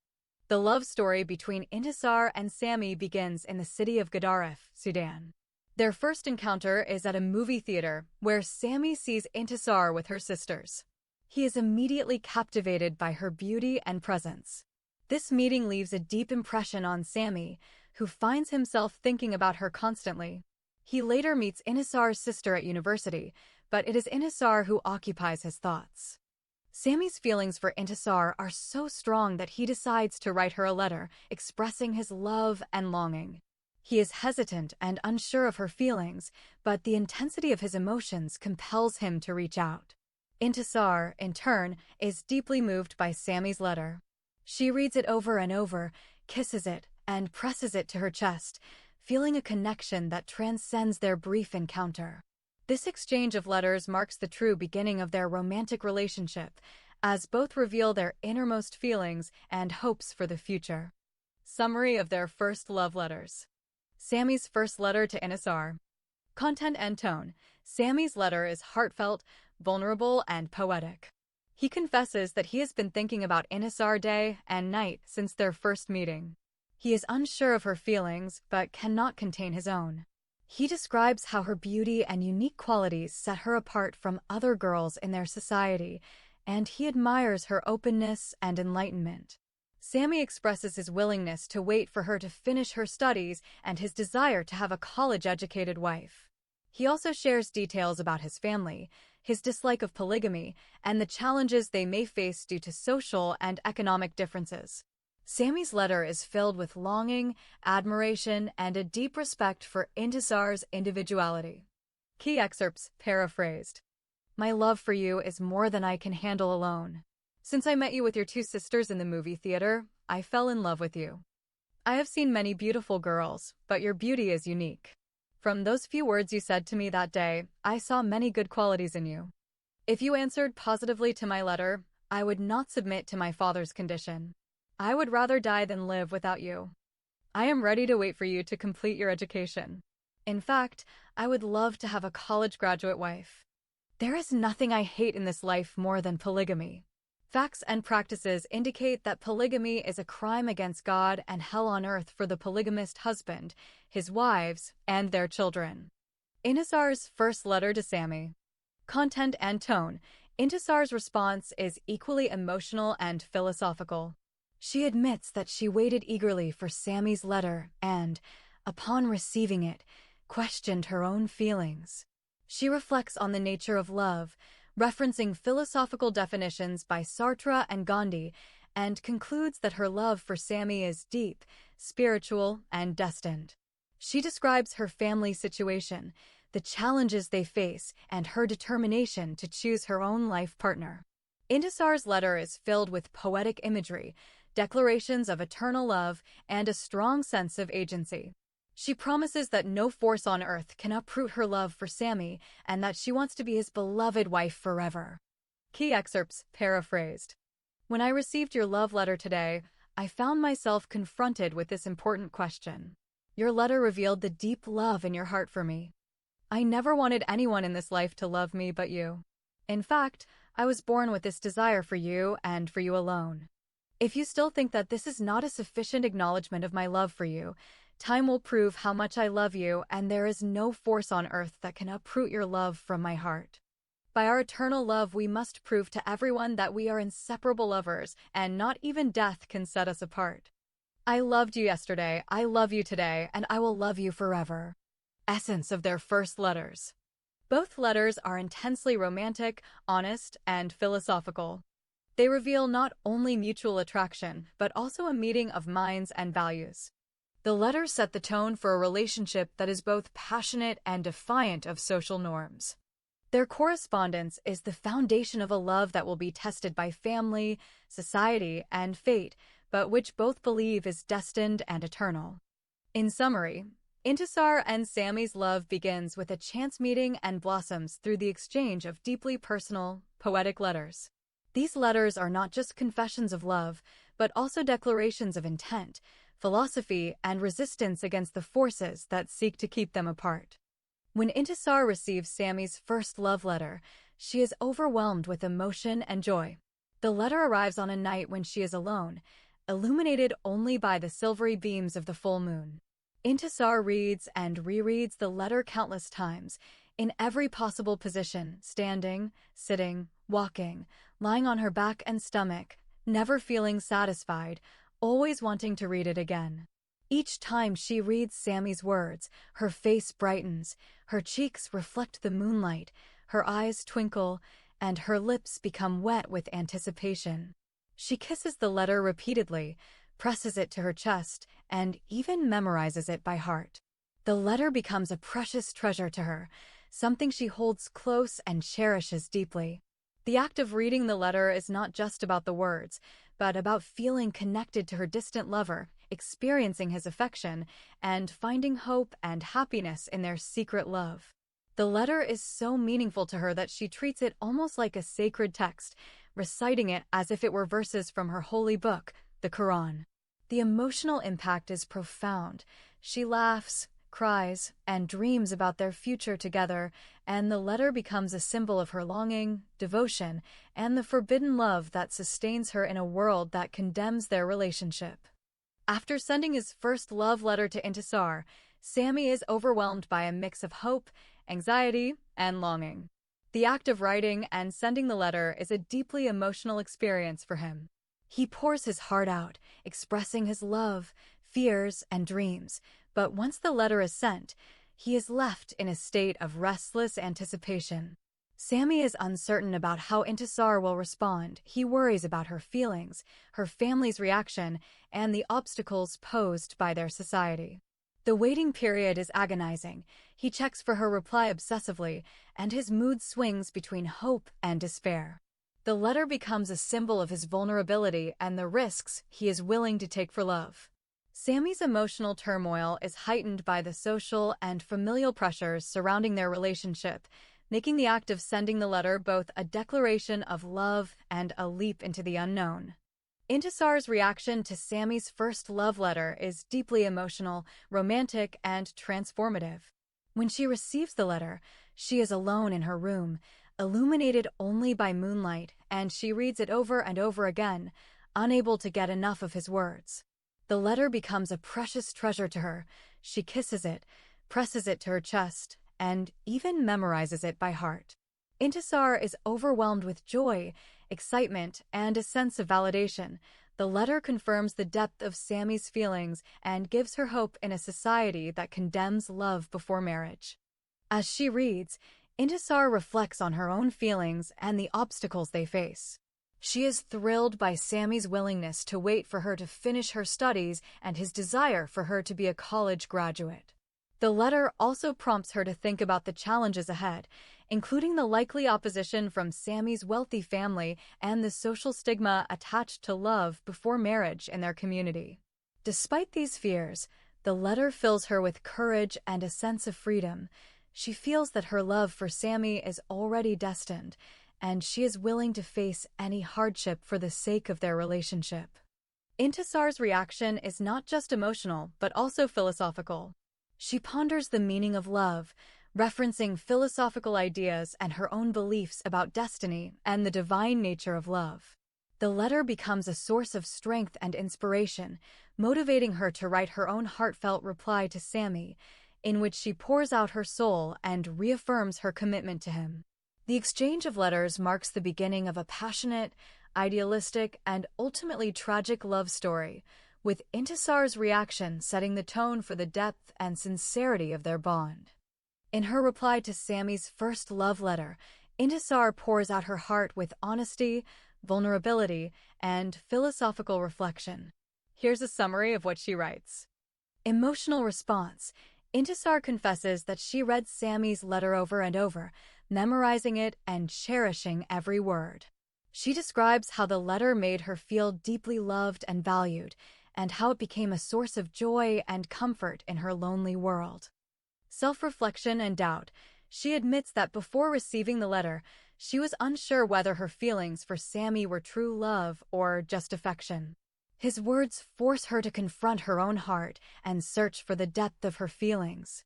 The love story between Intisar and Sammy begins in the city of Gedaref, Sudan. Their first encounter is at a movie theater where Sammy sees Intisar with her sisters. He is immediately captivated by her beauty and presence. This meeting leaves a deep impression on Sammy, who finds himself thinking about her constantly. He later meets Intisar's sister at university, but it is Intisar who occupies his thoughts. Sammy's feelings for Intisar are so strong that he decides to write her a letter expressing his love and longing. He is hesitant and unsure of her feelings, but the intensity of his emotions compels him to reach out. Intisar, in turn, is deeply moved by Sammy's letter. She reads it over and over, kisses it, and presses it to her chest, feeling a connection that transcends their brief encounter. This exchange of letters marks the true beginning of their romantic relationship, as both reveal their innermost feelings and hopes for the future. Summary of their first love letters. Sammy's first letter to Intisar. Content and tone. Sammy's letter is heartfelt, vulnerable, and poetic. He confesses that he has been thinking about Intisar day and night since their first meeting. He is unsure of her feelings, but cannot contain his own. He describes how her beauty and unique qualities set her apart from other girls in their society, and he admires her openness and enlightenment. Sammy expresses his willingness to wait for her to finish her studies and his desire to have a college-educated wife. He also shares details about his family, his dislike of polygamy, and the challenges they may face due to social and economic differences. Sammy's letter is filled with longing, admiration, and a deep respect for Intisar's individuality. Key excerpts paraphrased. My love for you is more than I can handle alone. Since I met you with your two sisters in the movie theater, I fell in love with you. I have seen many beautiful girls, but your beauty is unique. From those few words you said to me that day, I saw many good qualities in you. If you answered positively to my letter, I would not submit to my father's condition. I would rather die than live without you. I am ready to wait for you to complete your education. In fact, I would love to have a college graduate wife. There is nothing I hate in this life more than polygamy. Facts and practices indicate that polygamy is a crime against God and hell on earth for the polygamist husband, his wives, and their children. Intisar's first letter to Sammy. Content and tone. Intisar's response is equally emotional and philosophical. She admits that she waited eagerly for Sammy's letter and, upon receiving it, questioned her own feelings. She reflects on the nature of love, referencing philosophical definitions by Sartre and Gandhi, and concludes that her love for Sammy is deep, spiritual, and destined. She describes her family situation, the challenges they face, and her determination to choose her own life partner. Intisar's letter is filled with poetic imagery, declarations of eternal love, and a strong sense of agency. She promises that no force on earth can uproot her love for Sammy and that she wants to be his beloved wife forever. Key excerpts paraphrased. When I received your love letter today, I found myself confronted with this important question. Your letter revealed the deep love in your heart for me. I never wanted anyone in this life to love me but you. In fact, I was born with this desire for you and for you alone. If you still think that this is not a sufficient acknowledgement of my love for you, time will prove how much I love you, and there is no force on earth that can uproot your love from my heart. By our eternal love, we must prove to everyone that we are inseparable lovers, and not even death can set us apart. I loved you yesterday, I love you today, and I will love you forever. Essence of their first letters. Both letters are intensely romantic, honest, and philosophical. They reveal not only mutual attraction, but also a meeting of minds and values. The letters set the tone for a relationship that is both passionate and defiant of social norms. Their correspondence is the foundation of a love that will be tested by family, society, and fate, but which both believe is destined and eternal. In summary, Intisar and Sammy's love begins with a chance meeting and blossoms through the exchange of deeply personal, poetic letters. These letters are not just confessions of love, but also declarations of intent, philosophy, and resistance against the forces that seek to keep them apart. When Intisar receives Sammy's first love letter, she is overwhelmed with emotion and joy. The letter arrives on a night when she is alone, illuminated only by the silvery beams of the full moon. Intisar reads and rereads the letter countless times, in every possible position, standing, sitting, walking, lying on her back and stomach, never feeling satisfied, always wanting to read it again. Each time she reads Sammy's words, her face brightens, her cheeks reflect the moonlight, her eyes twinkle, and her lips become wet with anticipation. She kisses the letter repeatedly, presses it to her chest, and even memorizes it by heart. The letter becomes a precious treasure to her, something she holds close and cherishes deeply. The act of reading the letter is not just about the words, but about feeling connected to her distant lover, experiencing his affection, and finding hope and happiness in their secret love. The letter is so meaningful to her that she treats it almost like a sacred text, reciting it as if it were verses from her holy book, the Quran. The emotional impact is profound. She laughs, cries, and dreams about their future together, and the letter becomes a symbol of her longing, devotion, and the forbidden love that sustains her in a world that condemns their relationship. After sending his first love letter to Intisar, Sammy is overwhelmed by a mix of hope, anxiety, and longing. The act of writing and sending the letter is a deeply emotional experience for him. He pours his heart out, expressing his love, fears, and dreams, but once the letter is sent, he is left in a state of restless anticipation. Sammy is uncertain about how Intisar will respond. He worries about her feelings, her family's reaction, and the obstacles posed by their society. The waiting period is agonizing. He checks for her reply obsessively, and his mood swings between hope and despair. The letter becomes a symbol of his vulnerability and the risks he is willing to take for love. Sammy's emotional turmoil is heightened by the social and familial pressures surrounding their relationship, making the act of sending the letter both a declaration of love and a leap into the unknown. Intisar's reaction to Sammy's first love letter is deeply emotional, romantic, and transformative. When she receives the letter, she is alone in her room, illuminated only by moonlight, and she reads it over and over again, unable to get enough of his words. The letter becomes a precious treasure to her. She kisses it, presses it to her chest, and even memorizes it by heart. Intisar is overwhelmed with joy, excitement, and a sense of validation. The letter confirms the depth of Sammy's feelings and gives her hope in a society that condemns love before marriage. As she reads, Intisar reflects on her own feelings and the obstacles they face. She is thrilled by Sammy's willingness to wait for her to finish her studies and his desire for her to be a college graduate. The letter also prompts her to think about the challenges ahead, including the likely opposition from Sammy's wealthy family and the social stigma attached to love before marriage in their community. Despite these fears, the letter fills her with courage and a sense of freedom. She feels that her love for Sammy is already destined, and she is willing to face any hardship for the sake of their relationship. Intisar's reaction is not just emotional, but also philosophical. She ponders the meaning of love, referencing philosophical ideas and her own beliefs about destiny and the divine nature of love. The letter becomes a source of strength and inspiration, motivating her to write her own heartfelt reply to Sammy, in which she pours out her soul and reaffirms her commitment to him. The exchange of letters marks the beginning of a passionate, idealistic, and ultimately tragic love story, with Intisar's reaction setting the tone for the depth and sincerity of their bond. In her reply to Sammy's first love letter, Intisar pours out her heart with honesty, vulnerability, and philosophical reflection. Here's a summary of what she writes. Emotional response. Intisar confesses that she read Sammy's letter over and over, memorizing it and cherishing every word. She describes how the letter made her feel deeply loved and valued, and how it became a source of joy and comfort in her lonely world. Self-reflection and doubt. She admits that before receiving the letter, she was unsure whether her feelings for Sammy were true love or just affection. His words force her to confront her own heart and search for the depth of her feelings.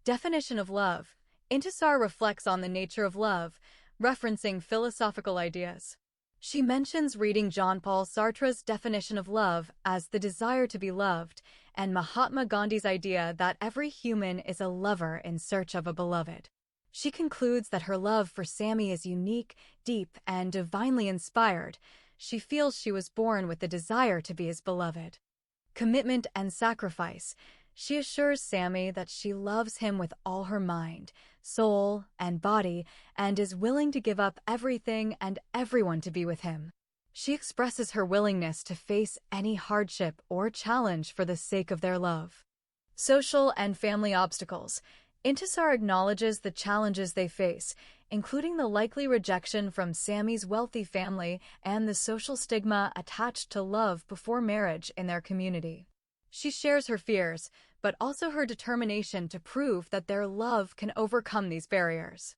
Definition of love. Intisar reflects on the nature of love, referencing philosophical ideas. She mentions reading Jean-Paul Sartre's definition of love as the desire to be loved, and Mahatma Gandhi's idea that every human is a lover in search of a beloved. She concludes that her love for Sammy is unique, deep, and divinely inspired. She feels she was born with the desire to be his beloved. Commitment and sacrifice. She assures Sammy that she loves him with all her mind, soul, and body, and is willing to give up everything and everyone to be with him. She expresses her willingness to face any hardship or challenge for the sake of their love. Social and family obstacles. Intisar acknowledges the challenges they face, including the likely rejection from Sammy's wealthy family and the social stigma attached to love before marriage in their community. She shares her fears, but also her determination to prove that their love can overcome these barriers.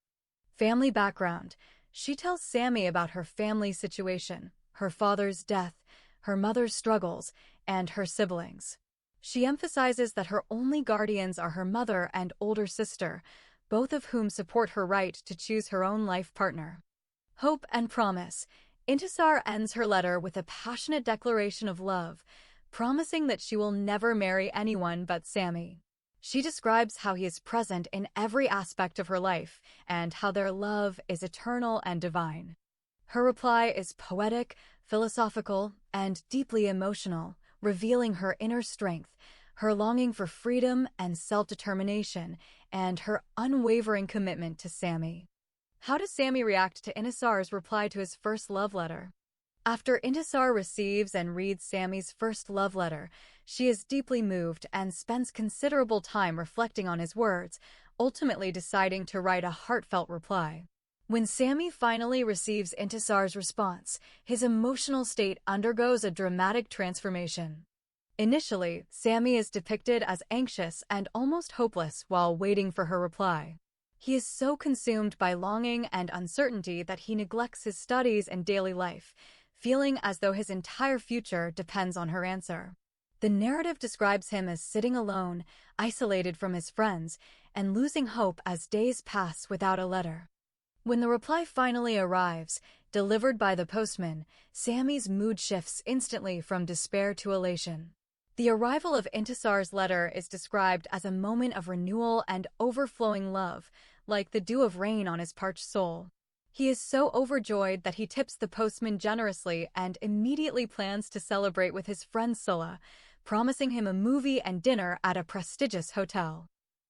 Family background. She tells Sammy about her family situation, her father's death, her mother's struggles, and her siblings. She emphasizes that her only guardians are her mother and older sister, both of whom support her right to choose her own life partner. Hope and promise. Intisar ends her letter with a passionate declaration of love, promising that she will never marry anyone but Sammy. She describes how he is present in every aspect of her life and how their love is eternal and divine. Her reply is poetic, philosophical, and deeply emotional, revealing her inner strength, her longing for freedom and self-determination, and her unwavering commitment to Sammy. How does Sammy react to Intisar's reply to his first love letter? After Intisar receives and reads Sammy's first love letter, she is deeply moved and spends considerable time reflecting on his words, ultimately deciding to write a heartfelt reply. When Sammy finally receives Intisar's response, his emotional state undergoes a dramatic transformation. Initially, Sammy is depicted as anxious and almost hopeless while waiting for her reply. He is so consumed by longing and uncertainty that he neglects his studies and daily life, feeling as though his entire future depends on her answer. The narrative describes him as sitting alone, isolated from his friends, and losing hope as days pass without a letter. When the reply finally arrives, delivered by the postman, Sammy's mood shifts instantly from despair to elation. The arrival of Intisar's letter is described as a moment of renewal and overflowing love, like the dew of rain on his parched soul. He is so overjoyed that he tips the postman generously and immediately plans to celebrate with his friend Sulla, promising him a movie and dinner at a prestigious hotel.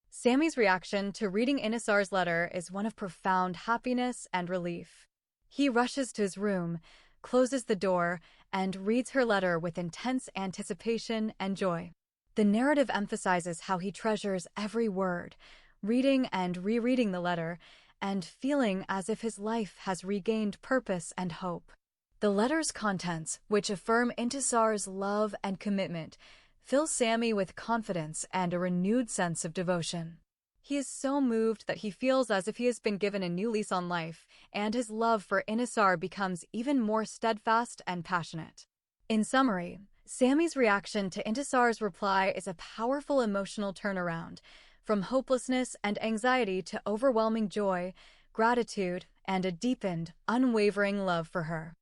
Sammy's reaction to reading Intisar's letter is one of profound happiness and relief. He rushes to his room, closes the door, and reads her letter with intense anticipation and joy. The narrative emphasizes how he treasures every word, reading and rereading the letter, and feeling as if his life has regained purpose and hope. The letter's contents, which affirm Intisar's love and commitment, fill Sammy with confidence and a renewed sense of devotion. He is so moved that he feels as if he has been given a new lease on life, and his love for Intisar becomes even more steadfast and passionate. In summary, Sammy's reaction to Intisar's reply is a powerful emotional turnaround, from hopelessness and anxiety to overwhelming joy, gratitude, and a deepened, unwavering love for her.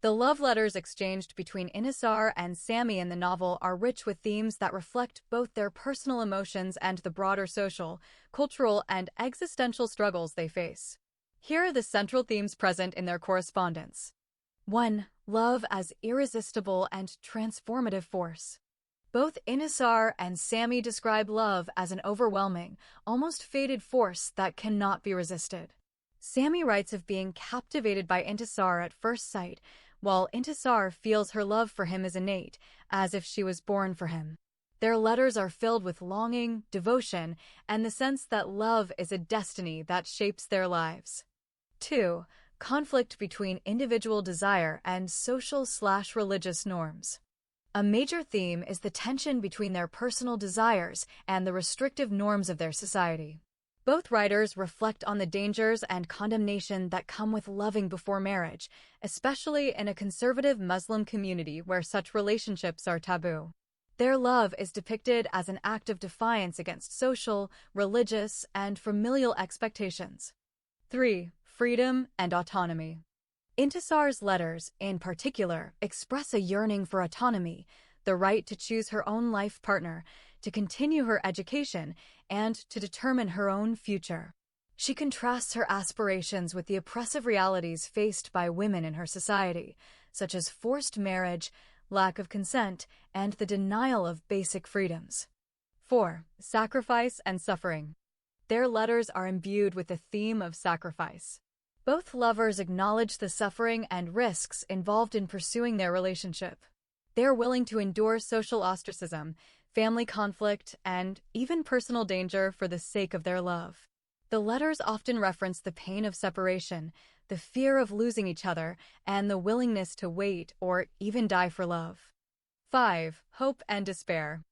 The love letters exchanged between Intisar and Sammy in the novel are rich with themes that reflect both their personal emotions and the broader social, cultural, and existential struggles they face. Here are the central themes present in their correspondence. 1. Love as irresistible and transformative force. Both Intisar and Sammy describe love as an overwhelming, almost fated force that cannot be resisted. Sammy writes of being captivated by Intisar at first sight, while Intisar feels her love for him is innate, as if she was born for him. Their letters are filled with longing, devotion, and the sense that love is a destiny that shapes their lives. 2. Conflict between individual desire and social/religious norms. A major theme is the tension between their personal desires and the restrictive norms of their society. Both writers reflect on the dangers and condemnation that come with loving before marriage, especially in a conservative Muslim community where such relationships are taboo. Their love is depicted as an act of defiance against social, religious, and familial expectations. 3. Freedom and autonomy. Intisar's letters, in particular, express a yearning for autonomy, the right to choose her own life partner, to continue her education, and to determine her own future. She contrasts her aspirations with the oppressive realities faced by women in her society, such as forced marriage, lack of consent, and the denial of basic freedoms. 4. Sacrifice and suffering. Their letters are imbued with the theme of sacrifice. Both lovers acknowledge the suffering and risks involved in pursuing their relationship. They are willing to endure social ostracism, family conflict, and even personal danger for the sake of their love. The letters often reference the pain of separation, the fear of losing each other, and the willingness to wait or even die for love. 5. Hope and despair.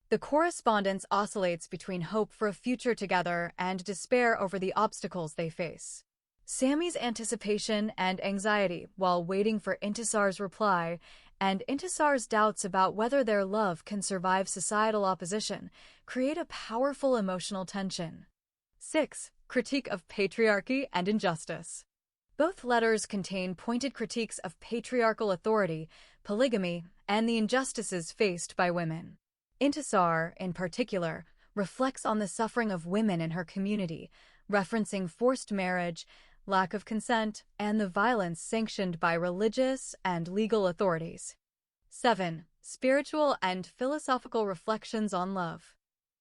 The correspondence oscillates between hope for a future together and despair over the obstacles they face. Sammy's anticipation and anxiety while waiting for Intisar's reply, and Intisar's doubts about whether their love can survive societal opposition, create a powerful emotional tension. 6. Critique of patriarchy and injustice. Both letters contain pointed critiques of patriarchal authority, polygamy, and the injustices faced by women. Intisar, in particular, reflects on the suffering of women in her community, referencing forced marriage, lack of consent, and the violence sanctioned by religious and legal authorities. 7. Spiritual and philosophical reflections on love.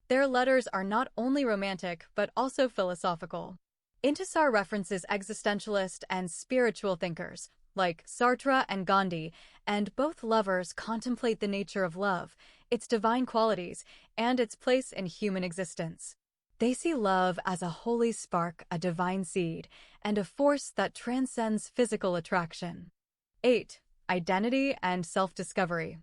Their letters are not only romantic but also philosophical. Intisar references existentialist and spiritual thinkers, like Sartre and Gandhi, and both lovers contemplate the nature of love, its divine qualities, and its place in human existence. They see love as a holy spark, a divine seed, and a force that transcends physical attraction. 8. Identity and self-discovery.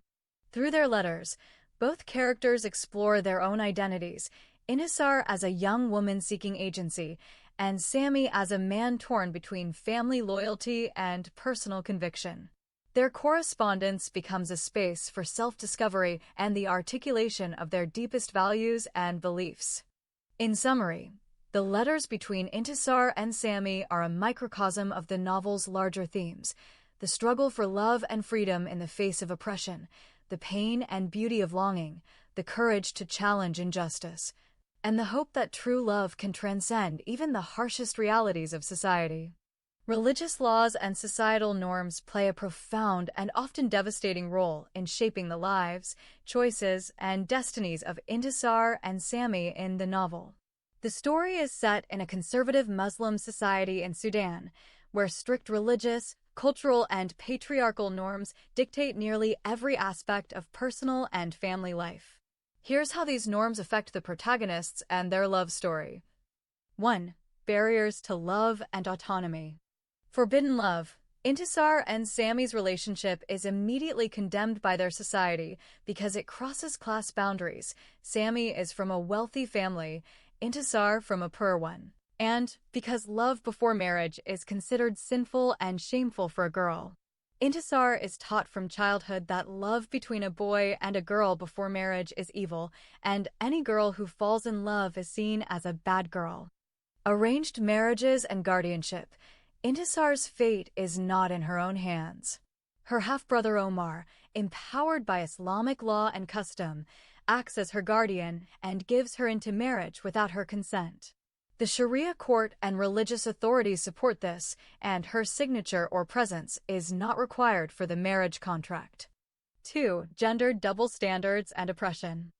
Through their letters, both characters explore their own identities, Intisar as a young woman seeking agency, and Sammy as a man torn between family loyalty and personal conviction. Their correspondence becomes a space for self-discovery and the articulation of their deepest values and beliefs. In summary, the letters between Intisar and Sammy are a microcosm of the novel's larger themes: the struggle for love and freedom in the face of oppression, the pain and beauty of longing, the courage to challenge injustice, and the hope that true love can transcend even the harshest realities of society. Religious laws and societal norms play a profound and often devastating role in shaping the lives, choices, and destinies of Intisar and Sammy in the novel. The story is set in a conservative Muslim society in Sudan, where strict religious, cultural, and patriarchal norms dictate nearly every aspect of personal and family life. Here's how these norms affect the protagonists and their love story. 1. Barriers to love and autonomy. Forbidden love. Intisar and Sammy's relationship is immediately condemned by their society because it crosses class boundaries. Sammy is from a wealthy family, Intisar from a poor one. And because love before marriage is considered sinful and shameful for a girl. Intisar is taught from childhood that love between a boy and a girl before marriage is evil, and any girl who falls in love is seen as a bad girl. Arranged marriages and guardianship. Intisar's fate is not in her own hands. Her half-brother Omar, empowered by Islamic law and custom, acts as her guardian and gives her into marriage without her consent. The Sharia court and religious authorities support this, and her signature or presence is not required for the marriage contract. 2. Gendered double standards and oppression.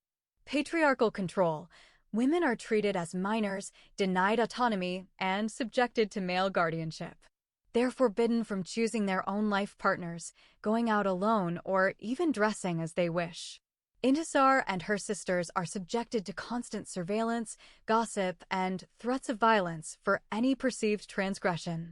Patriarchal control. Women are treated as minors, denied autonomy, and subjected to male guardianship. They're forbidden from choosing their own life partners, going out alone, or even dressing as they wish. Intisar and her sisters are subjected to constant surveillance, gossip, and threats of violence for any perceived transgression.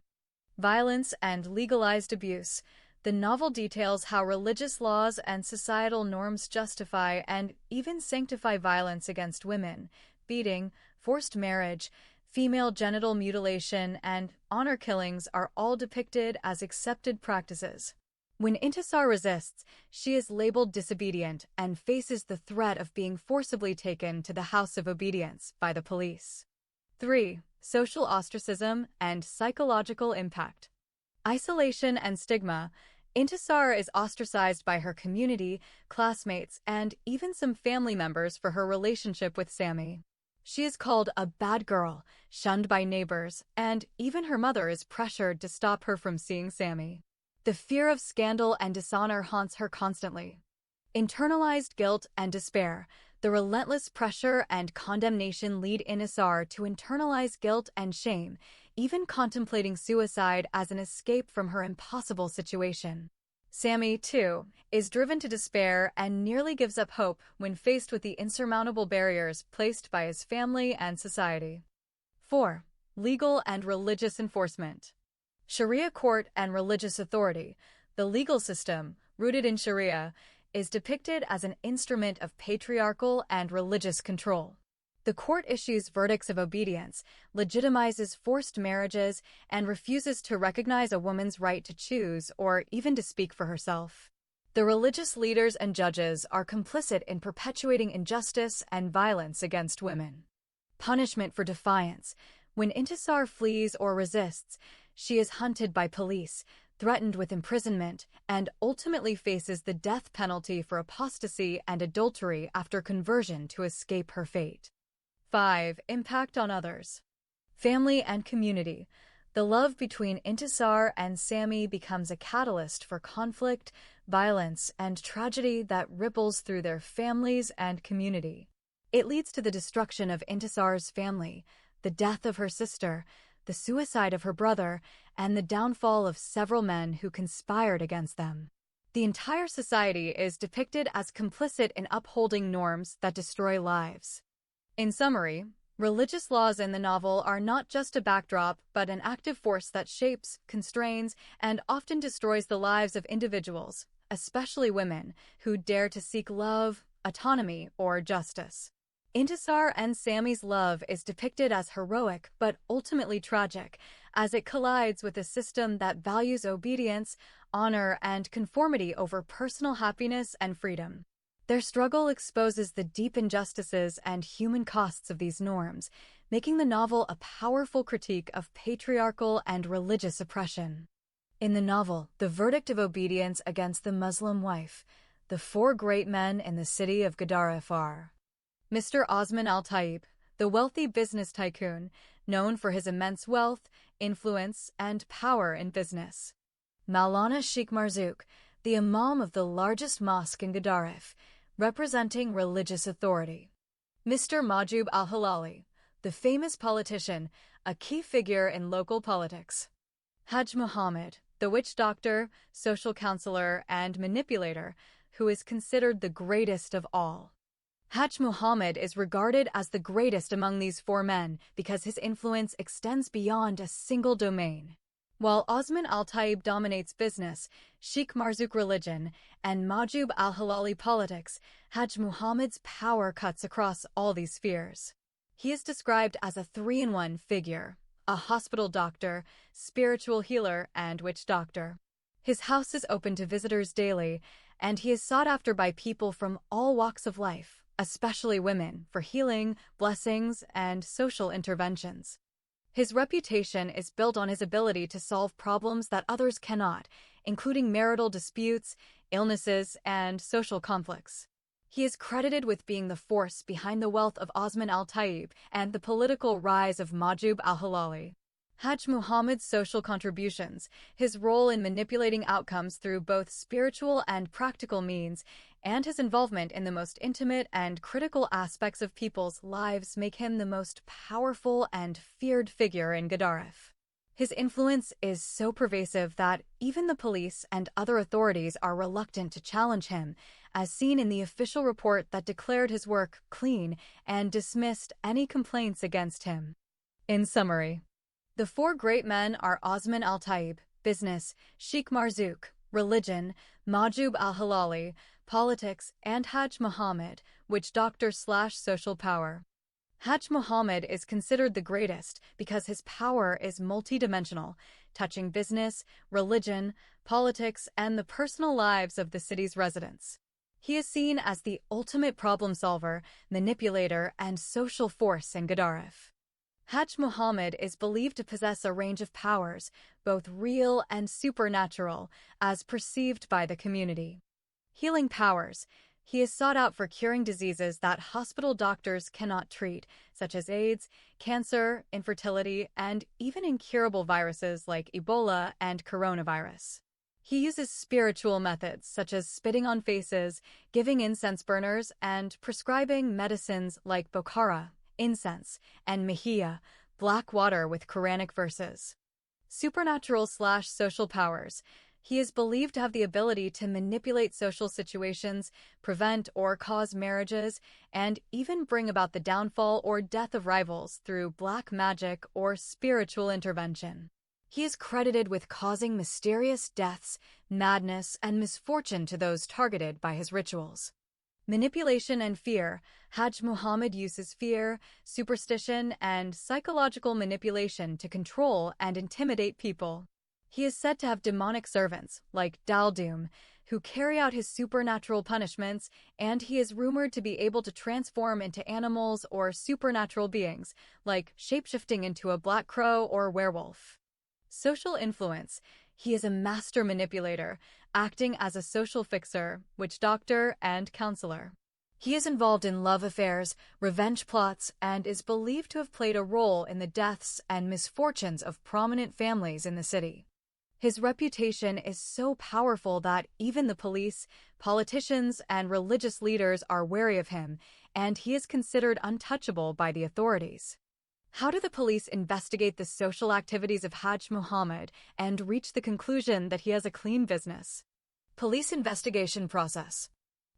Violence and legalized abuse. The novel details how religious laws and societal norms justify and even sanctify violence against women. Beating, forced marriage, female genital mutilation, and honor killings are all depicted as accepted practices. When Intisar resists, she is labeled disobedient and faces the threat of being forcibly taken to the House of Obedience by the police. 3. Social ostracism and psychological impact. Isolation and stigma. Intisar is ostracized by her community, classmates, and even some family members for her relationship with Sammy. She is called a bad girl, shunned by neighbors, and even her mother is pressured to stop her from seeing Sammy. The fear of scandal and dishonor haunts her constantly. Internalized guilt and despair. The relentless pressure and condemnation lead Intisar to internalize guilt and shame, even contemplating suicide as an escape from her impossible situation. Sami, too, is driven to despair and nearly gives up hope when faced with the insurmountable barriers placed by his family and society. 4. Legal and religious enforcement. Sharia court and religious authority. The legal system, rooted in Sharia, is depicted as an instrument of patriarchal and religious control. The court issues verdicts of obedience, legitimizes forced marriages, and refuses to recognize a woman's right to choose or even to speak for herself. The religious leaders and judges are complicit in perpetuating injustice and violence against women. Punishment for defiance. When Intisar flees or resists, she is hunted by police, threatened with imprisonment, and ultimately faces the death penalty for apostasy and adultery after conversion to escape her fate. 5. Impact on others. Family and community. The love between Intisar and Sami becomes a catalyst for conflict, violence, and tragedy that ripples through their families and community. It leads to the destruction of Intisar's family, the death of her sister, the suicide of her brother, and the downfall of several men who conspired against them. The entire society is depicted as complicit in upholding norms that destroy lives. In summary, religious laws in the novel are not just a backdrop, but an active force that shapes, constrains, and often destroys the lives of individuals, especially women, who dare to seek love, autonomy, or justice. Intisar and Sami's love is depicted as heroic but ultimately tragic, as it collides with a system that values obedience, honor, and conformity over personal happiness and freedom. Their struggle exposes the deep injustices and human costs of these norms, making the novel a powerful critique of patriarchal and religious oppression. In the novel, the verdict of obedience against the Muslim wife, the four great men in the city of Gedaref are: Mr. Osman Al-Taib, the wealthy business tycoon, known for his immense wealth, influence, and power in business. Maulana Sheikh Marzouk, the imam of the largest mosque in Gedaref, representing religious authority. Mr. Mahjoub Al-Hilali, the famous politician, a key figure in local politics. Hajj Muhammad, the witch doctor, social counselor, and manipulator, who is considered the greatest of all. Hajj Muhammad is regarded as the greatest among these four men because his influence extends beyond a single domain. While Osman Al-Taib dominates business, Sheikh Marzouk religion, and Mahjoub Al-Hilali politics, Hajj Muhammad's power cuts across all these spheres. He is described as a three-in-one figure: a hospital doctor, spiritual healer, and witch doctor. His house is open to visitors daily, and he is sought after by people from all walks of life, especially women, for healing, blessings, and social interventions. His reputation is built on his ability to solve problems that others cannot, including marital disputes, illnesses, and social conflicts. He is credited with being the force behind the wealth of Osman Al-Taib and the political rise of Mahjoub Al-Hilali. Hajj Muhammad's social contributions, his role in manipulating outcomes through both spiritual and practical means, and his involvement in the most intimate and critical aspects of people's lives make him the most powerful and feared figure in Gedaref. His influence is so pervasive that even the police and other authorities are reluctant to challenge him, as seen in the official report that declared his work clean and dismissed any complaints against him. In summary, the four great men are Osman Al-Taib, business; Sheikh Marzouk, religion; Mahjoub Al-Hilali, politics; and Hajj Muhammad, witch doctor/social power. Hajj Muhammad is considered the greatest because his power is multidimensional, touching business, religion, politics, and the personal lives of the city's residents. He is seen as the ultimate problem solver, manipulator, and social force in Gedaref. Hajj Muhammad is believed to possess a range of powers, both real and supernatural, as perceived by the community. Healing powers. He is sought out for curing diseases that hospital doctors cannot treat, such as AIDS, cancer, infertility, and even incurable viruses like Ebola and coronavirus. He uses spiritual methods such as spitting on faces, giving incense burners, and prescribing medicines like Bokhara, incense, and Mihia, black water with Quranic verses. Supernatural/social powers. He is believed to have the ability to manipulate social situations, prevent or cause marriages, and even bring about the downfall or death of rivals through black magic or spiritual intervention. He is credited with causing mysterious deaths, madness, and misfortune to those targeted by his rituals. Manipulation and fear. Hajj Muhammad uses fear, superstition, and psychological manipulation to control and intimidate people. He is said to have demonic servants, like Daldum, who carry out his supernatural punishments, and he is rumored to be able to transform into animals or supernatural beings, like shapeshifting into a black crow or werewolf. Social influence. He is a master manipulator, acting as a social fixer, witch doctor, and counselor. He is involved in love affairs, revenge plots, and is believed to have played a role in the deaths and misfortunes of prominent families in the city. His reputation is so powerful that even the police, politicians, and religious leaders are wary of him, and he is considered untouchable by the authorities. How do the police investigate the social activities of Hajj Muhammad and reach the conclusion that he has a clean business? Police investigation process.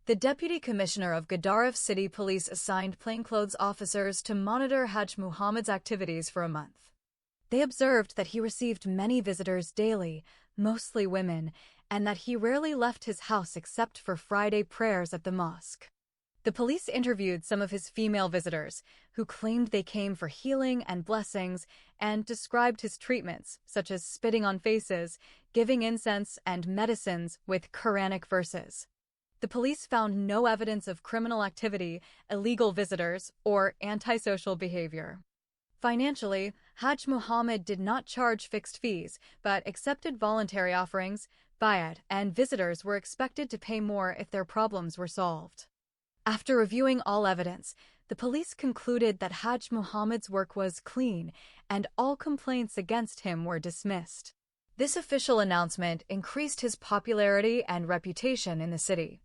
The Deputy Commissioner of Gadaref City Police assigned plainclothes officers to monitor Hajj Muhammad's activities for a month. They observed that he received many visitors daily, mostly women, and that he rarely left his house except for Friday prayers at the mosque. The police interviewed some of his female visitors, who claimed they came for healing and blessings, and described his treatments, such as spitting on faces, giving incense, and medicines with Quranic verses. The police found no evidence of criminal activity, illegal visitors, or antisocial behavior. Financially, Hajj Muhammad did not charge fixed fees, but accepted voluntary offerings, bayat, and visitors were expected to pay more if their problems were solved. After reviewing all evidence, the police concluded that Hajj Muhammad's work was clean, and all complaints against him were dismissed. This official announcement increased his popularity and reputation in the city.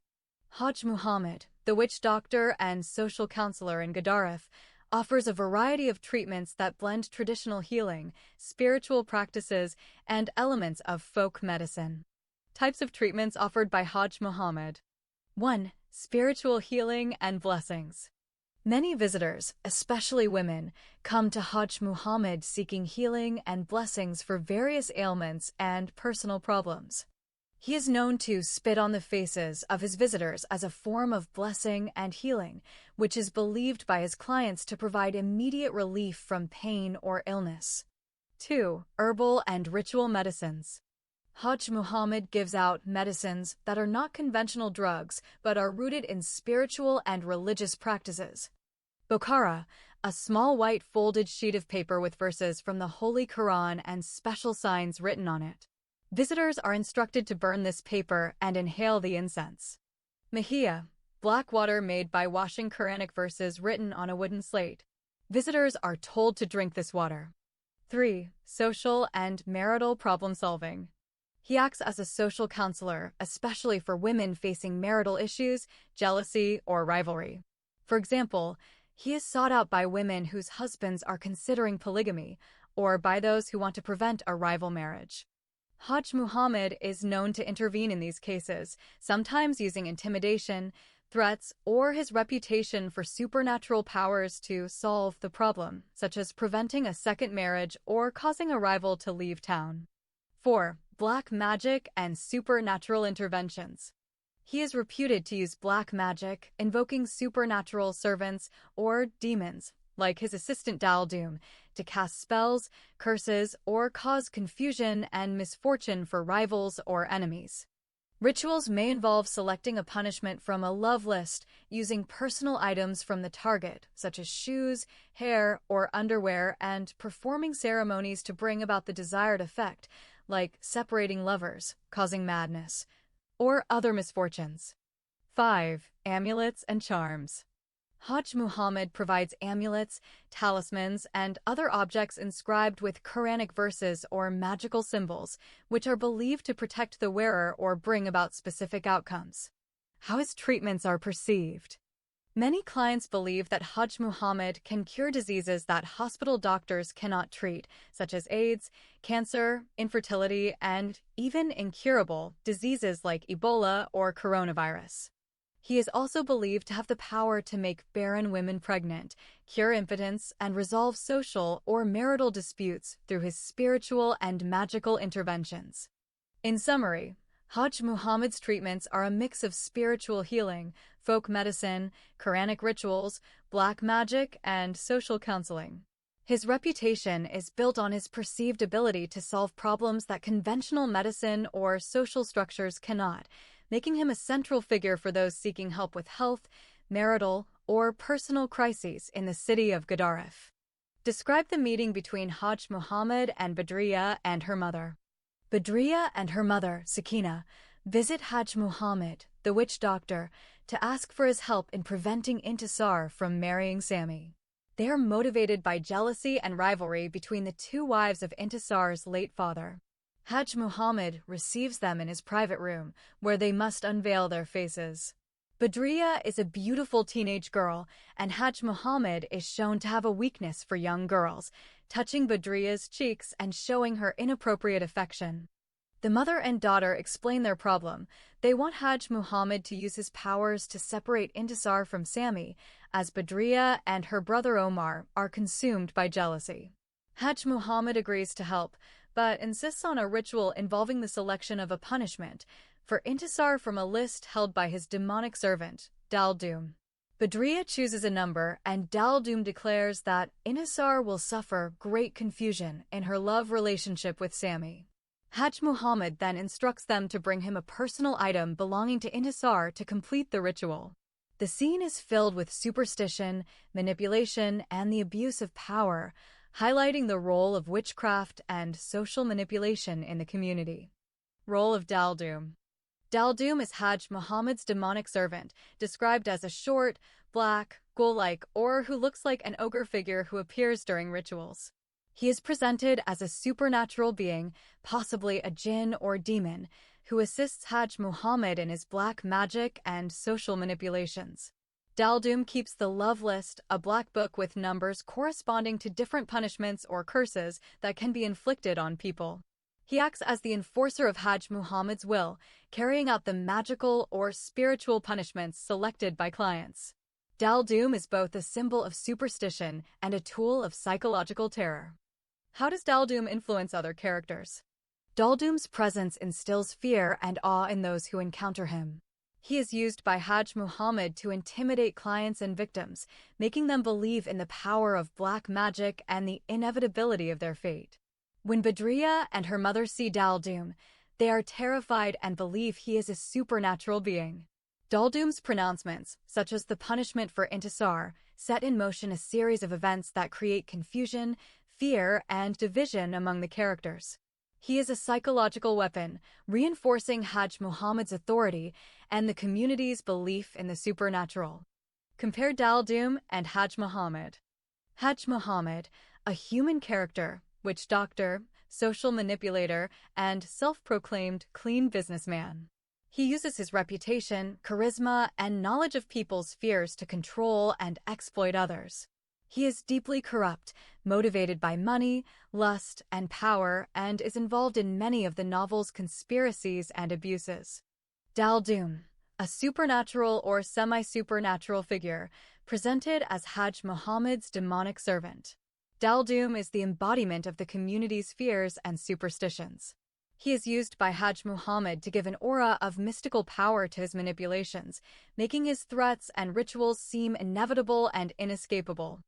Hajj Muhammad, the witch doctor and social counselor in Gadaref, offers a variety of treatments that blend traditional healing, spiritual practices, and elements of folk medicine. Types of treatments offered by Hajj Muhammad. 1. Spiritual healing and blessings. Many visitors, especially women, come to Hajj Muhammad seeking healing and blessings for various ailments and personal problems. He is known to spit on the faces of his visitors as a form of blessing and healing, which is believed by his clients to provide immediate relief from pain or illness. 2. Herbal and ritual medicines. Hajj Muhammad gives out medicines that are not conventional drugs but are rooted in spiritual and religious practices. Bokhara, a small white folded sheet of paper with verses from the Holy Quran and special signs written on it. Visitors are instructed to burn this paper and inhale the incense. Mihia, black water made by washing Quranic verses written on a wooden slate. Visitors are told to drink this water. 3. Social and marital problem solving. He acts as a social counselor, especially for women facing marital issues, jealousy, or rivalry. For example, he is sought out by women whose husbands are considering polygamy, or by those who want to prevent a rival marriage. Hajj Muhammad is known to intervene in these cases, sometimes using intimidation, threats, or his reputation for supernatural powers to solve the problem, such as preventing a second marriage or causing a rival to leave town. 4. Black magic and supernatural interventions. He is reputed to use black magic, invoking supernatural servants or demons, like his assistant Daldum, to cast spells, curses, or cause confusion and misfortune for rivals or enemies. Rituals may involve selecting a punishment from a love list using personal items from the target, such as shoes, hair, or underwear, and performing ceremonies to bring about the desired effect, like separating lovers, causing madness, or other misfortunes. 5. Amulets and charms. Hajj Muhammad provides amulets, talismans, and other objects inscribed with Quranic verses or magical symbols, which are believed to protect the wearer or bring about specific outcomes. How his treatments are perceived. Many clients believe that Hajj Muhammad can cure diseases that hospital doctors cannot treat, such as AIDS, cancer, infertility, and even incurable diseases like Ebola or coronavirus. He is also believed to have the power to make barren women pregnant, cure impotence, and resolve social or marital disputes through his spiritual and magical interventions. In summary, Hajj Muhammad's treatments are a mix of spiritual healing, folk medicine, Quranic rituals, black magic, and social counseling. His reputation is built on his perceived ability to solve problems that conventional medicine or social structures cannot, making him a central figure for those seeking help with health, marital, or personal crises in the city of Gedaref. Describe the meeting between Hajj Muhammad and Badriya and her mother. Badriya and her mother, Sakina, visit Hajj Muhammad, the witch doctor, to ask for his help in preventing Intisar from marrying Sami. They are motivated by jealousy and rivalry between the two wives of Intisar's late father. Hajj Muhammad receives them in his private room, where they must unveil their faces. Badriya is a beautiful teenage girl, and Hajj Muhammad is shown to have a weakness for young girls, touching Badriya's cheeks and showing her inappropriate affection. The mother and daughter explain their problem. They want Hajj Muhammad to use his powers to separate Intisar from Sami, as Badriya and her brother Omar are consumed by jealousy. Hajj Muhammad agrees to help, but insists on a ritual involving the selection of a punishment for Intisar from a list held by his demonic servant, Daldum. Badriya chooses a number, and Daldum declares that Intisar will suffer great confusion in her love relationship with Sami. Hajj Muhammad then instructs them to bring him a personal item belonging to Intisar to complete the ritual. The scene is filled with superstition, manipulation, and the abuse of power, highlighting the role of witchcraft and social manipulation in the community. Role of Daldum. Daldum is Hajj Muhammad's demonic servant, described as a short, black, ghoul-like or who looks like an ogre figure who appears during rituals. He is presented as a supernatural being, possibly a jinn or demon, who assists Hajj Muhammad in his black magic and social manipulations. Daldum keeps the love list, a black book with numbers corresponding to different punishments or curses that can be inflicted on people. He acts as the enforcer of Hajj Muhammad's will, carrying out the magical or spiritual punishments selected by clients. Daldum is both a symbol of superstition and a tool of psychological terror. How does Daldum influence other characters? Daldum's presence instills fear and awe in those who encounter him. He is used by Hajj Muhammad to intimidate clients and victims, making them believe in the power of black magic and the inevitability of their fate. When Badriya and her mother see Daldum, they are terrified and believe he is a supernatural being. Daldum's pronouncements, such as the punishment for Intisar, set in motion a series of events that create confusion, fear, and division among the characters. He is a psychological weapon, reinforcing Hajj Muhammad's authority and the community's belief in the supernatural. Compare Daldum and Hajj Muhammad. Hajj Muhammad, a human character, witch doctor, social manipulator, and self-proclaimed clean businessman. He uses his reputation, charisma, and knowledge of people's fears to control and exploit others. He is deeply corrupt, motivated by money, lust, and power, and is involved in many of the novel's conspiracies and abuses. Daldum, a supernatural or semi-supernatural figure, presented as Hajj Muhammad's demonic servant. Daldum is the embodiment of the community's fears and superstitions. He is used by Hajj Muhammad to give an aura of mystical power to his manipulations, making his threats and rituals seem inevitable and inescapable.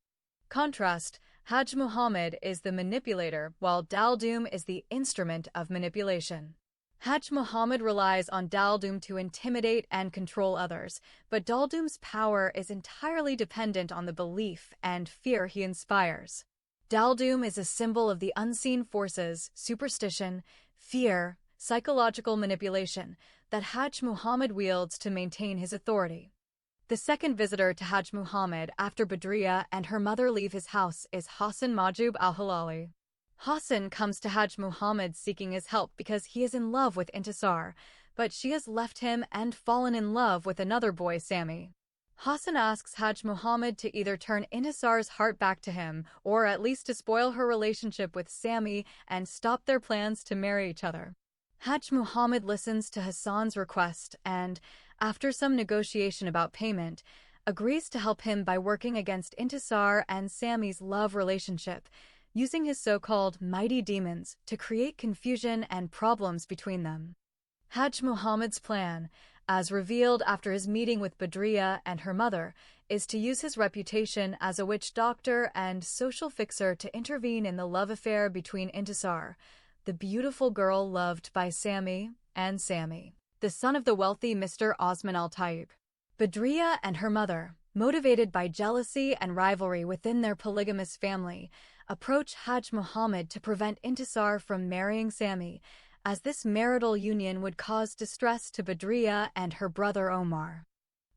Contrast, Hajj Muhammad is the manipulator, while Daldum is the instrument of manipulation. Hajj Muhammad relies on Daldum to intimidate and control others, but Daldum's power is entirely dependent on the belief and fear he inspires. Daldum is a symbol of the unseen forces, superstition, fear, psychological manipulation that Hajj Muhammad wields to maintain his authority. The second visitor to Hajj Muhammad after Badriya and her mother leave his house is Hassan Majub al-Hilali. Hassan comes to Hajj Muhammad seeking his help because he is in love with Intisar, but she has left him and fallen in love with another boy, Sami. Hassan asks Hajj Muhammad to either turn Intisar's heart back to him or at least to spoil her relationship with Sami and stop their plans to marry each other. Hajj Muhammad listens to Hassan's request and, after some negotiation about payment, agrees to help him by working against Intisar and Sami's love relationship, using his so-called mighty demons to create confusion and problems between them. Hajj Muhammad's plan, as revealed after his meeting with Badriya and her mother, is to use his reputation as a witch doctor and social fixer to intervene in the love affair between Intisar, the beautiful girl loved by Sami, and Sami, the son of the wealthy Mr. Osman al-Tayyib. Badriya and her mother, motivated by jealousy and rivalry within their polygamous family, approach Hajj Muhammad to prevent Intisar from marrying Sami, as this marital union would cause distress to Badriya and her brother Omar.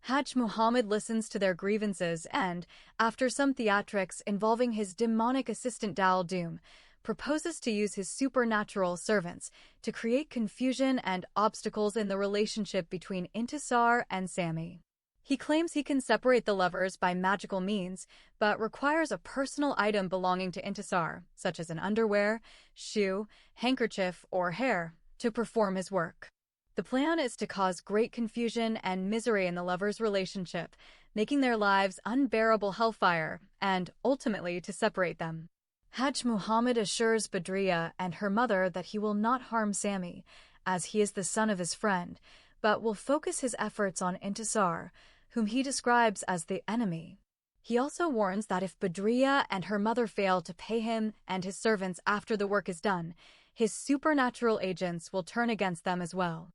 Hajj Muhammad listens to their grievances and, after some theatrics involving his demonic assistant Dal Doom, proposes to use his supernatural servants to create confusion and obstacles in the relationship between Intisar and Sami. He claims he can separate the lovers by magical means, but requires a personal item belonging to Intisar, such as an underwear, shoe, handkerchief, or hair, to perform his work. The plan is to cause great confusion and misery in the lovers' relationship, making their lives unbearable hellfire, and ultimately to separate them. Hajj Muhammad assures Badriya and her mother that he will not harm Sami, as he is the son of his friend, but will focus his efforts on Intisar, whom he describes as the enemy. He also warns that if Badriya and her mother fail to pay him and his servants after the work is done, his supernatural agents will turn against them as well.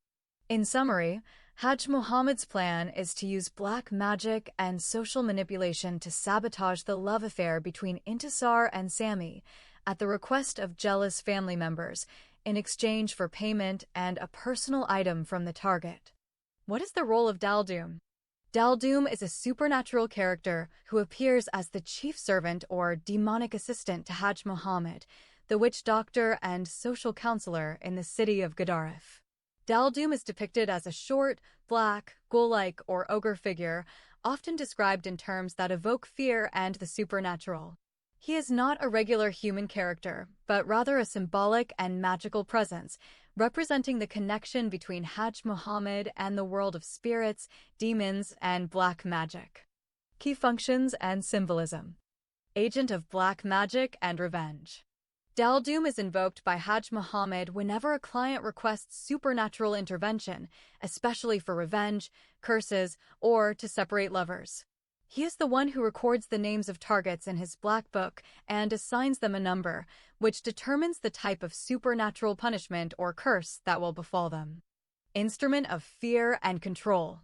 In summary, Hajj Muhammad's plan is to use black magic and social manipulation to sabotage the love affair between Intisar and Sami at the request of jealous family members in exchange for payment and a personal item from the target. What is the role of Dal Doom? Dal Doom is a supernatural character who appears as the chief servant or demonic assistant to Hajj Muhammad, the witch doctor and social counselor in the city of Gadaref. Dal Doom is depicted as a short, black, ghoul-like or ogre figure, often described in terms that evoke fear and the supernatural. He is not a regular human character, but rather a symbolic and magical presence, representing the connection between Hajj Muhammad and the world of spirits, demons, and black magic. Key functions and symbolism. Agent of black magic and revenge. Dal Doom is invoked by Hajj Muhammad whenever a client requests supernatural intervention, especially for revenge, curses, or to separate lovers. He is the one who records the names of targets in his black book and assigns them a number, which determines the type of supernatural punishment or curse that will befall them. Instrument of fear and control.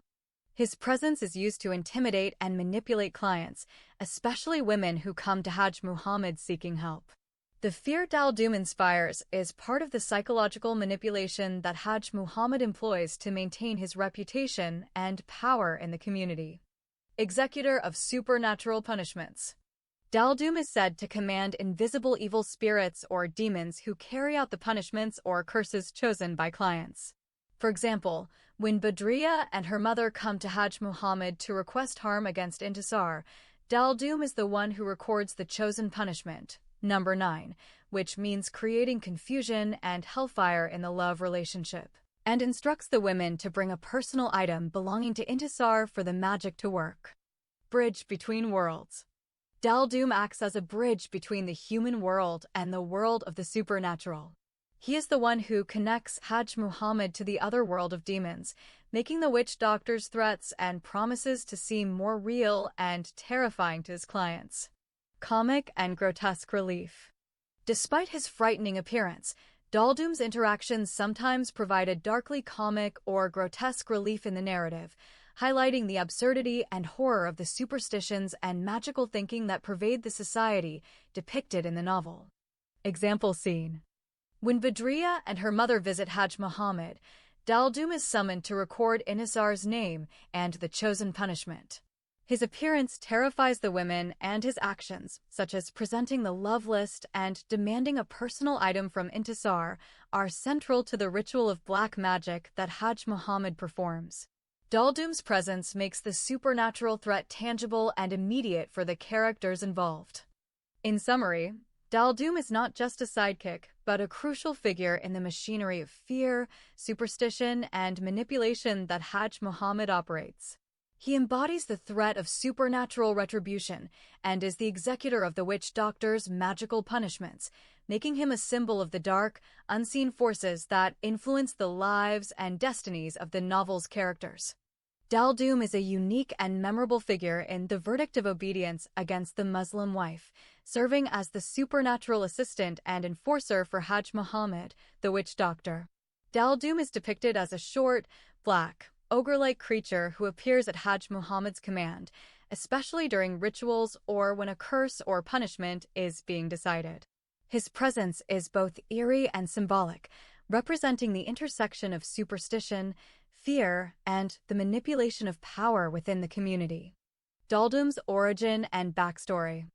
His presence is used to intimidate and manipulate clients, especially women who come to Hajj Muhammad seeking help. The fear Dal Doom inspires is part of the psychological manipulation that Hajj Muhammad employs to maintain his reputation and power in the community. Executor of supernatural punishments. Dal Doom is said to command invisible evil spirits or demons who carry out the punishments or curses chosen by clients. For example, when Badriya and her mother come to Hajj Muhammad to request harm against Intisar, Dal Doom is the one who records the chosen punishment, number 9, which means creating confusion and hellfire in the love relationship, and instructs the women to bring a personal item belonging to Intisar for the magic to work. Bridge between worlds. Dal Doom acts as a bridge between the human world and the world of the supernatural. He is the one who connects Hajj Muhammad to the other world of demons, making the witch doctor's threats and promises to seem more real and terrifying to his clients. Comic and grotesque relief. Despite his frightening appearance, Dal Doom's interactions sometimes provide a darkly comic or grotesque relief in the narrative, highlighting the absurdity and horror of the superstitions and magical thinking that pervade the society depicted in the novel. Example scene. When Badriya and her mother visit Hajj Muhammad, Dal Doom is summoned to record Intisar's name and the chosen punishment. His appearance terrifies the women, and his actions, such as presenting the love list and demanding a personal item from Intisar, are central to the ritual of black magic that Hajj Muhammad performs. Daldum's presence makes the supernatural threat tangible and immediate for the characters involved. In summary, Daldum is not just a sidekick, but a crucial figure in the machinery of fear, superstition, and manipulation that Hajj Muhammad operates. He embodies the threat of supernatural retribution and is the executor of the witch doctor's magical punishments, making him a symbol of the dark, unseen forces that influence the lives and destinies of the novel's characters. Daldum is a unique and memorable figure in The Verdict of Obedience Against the Muslim Wife, serving as the supernatural assistant and enforcer for Hajj Muhammad, the witch doctor. Daldum is depicted as a short, black, ogre-like creature who appears at Hajj Muhammad's command, especially during rituals or when a curse or punishment is being decided. His presence is both eerie and symbolic, representing the intersection of superstition, fear, and the manipulation of power within the community. Daldum's origin and backstory.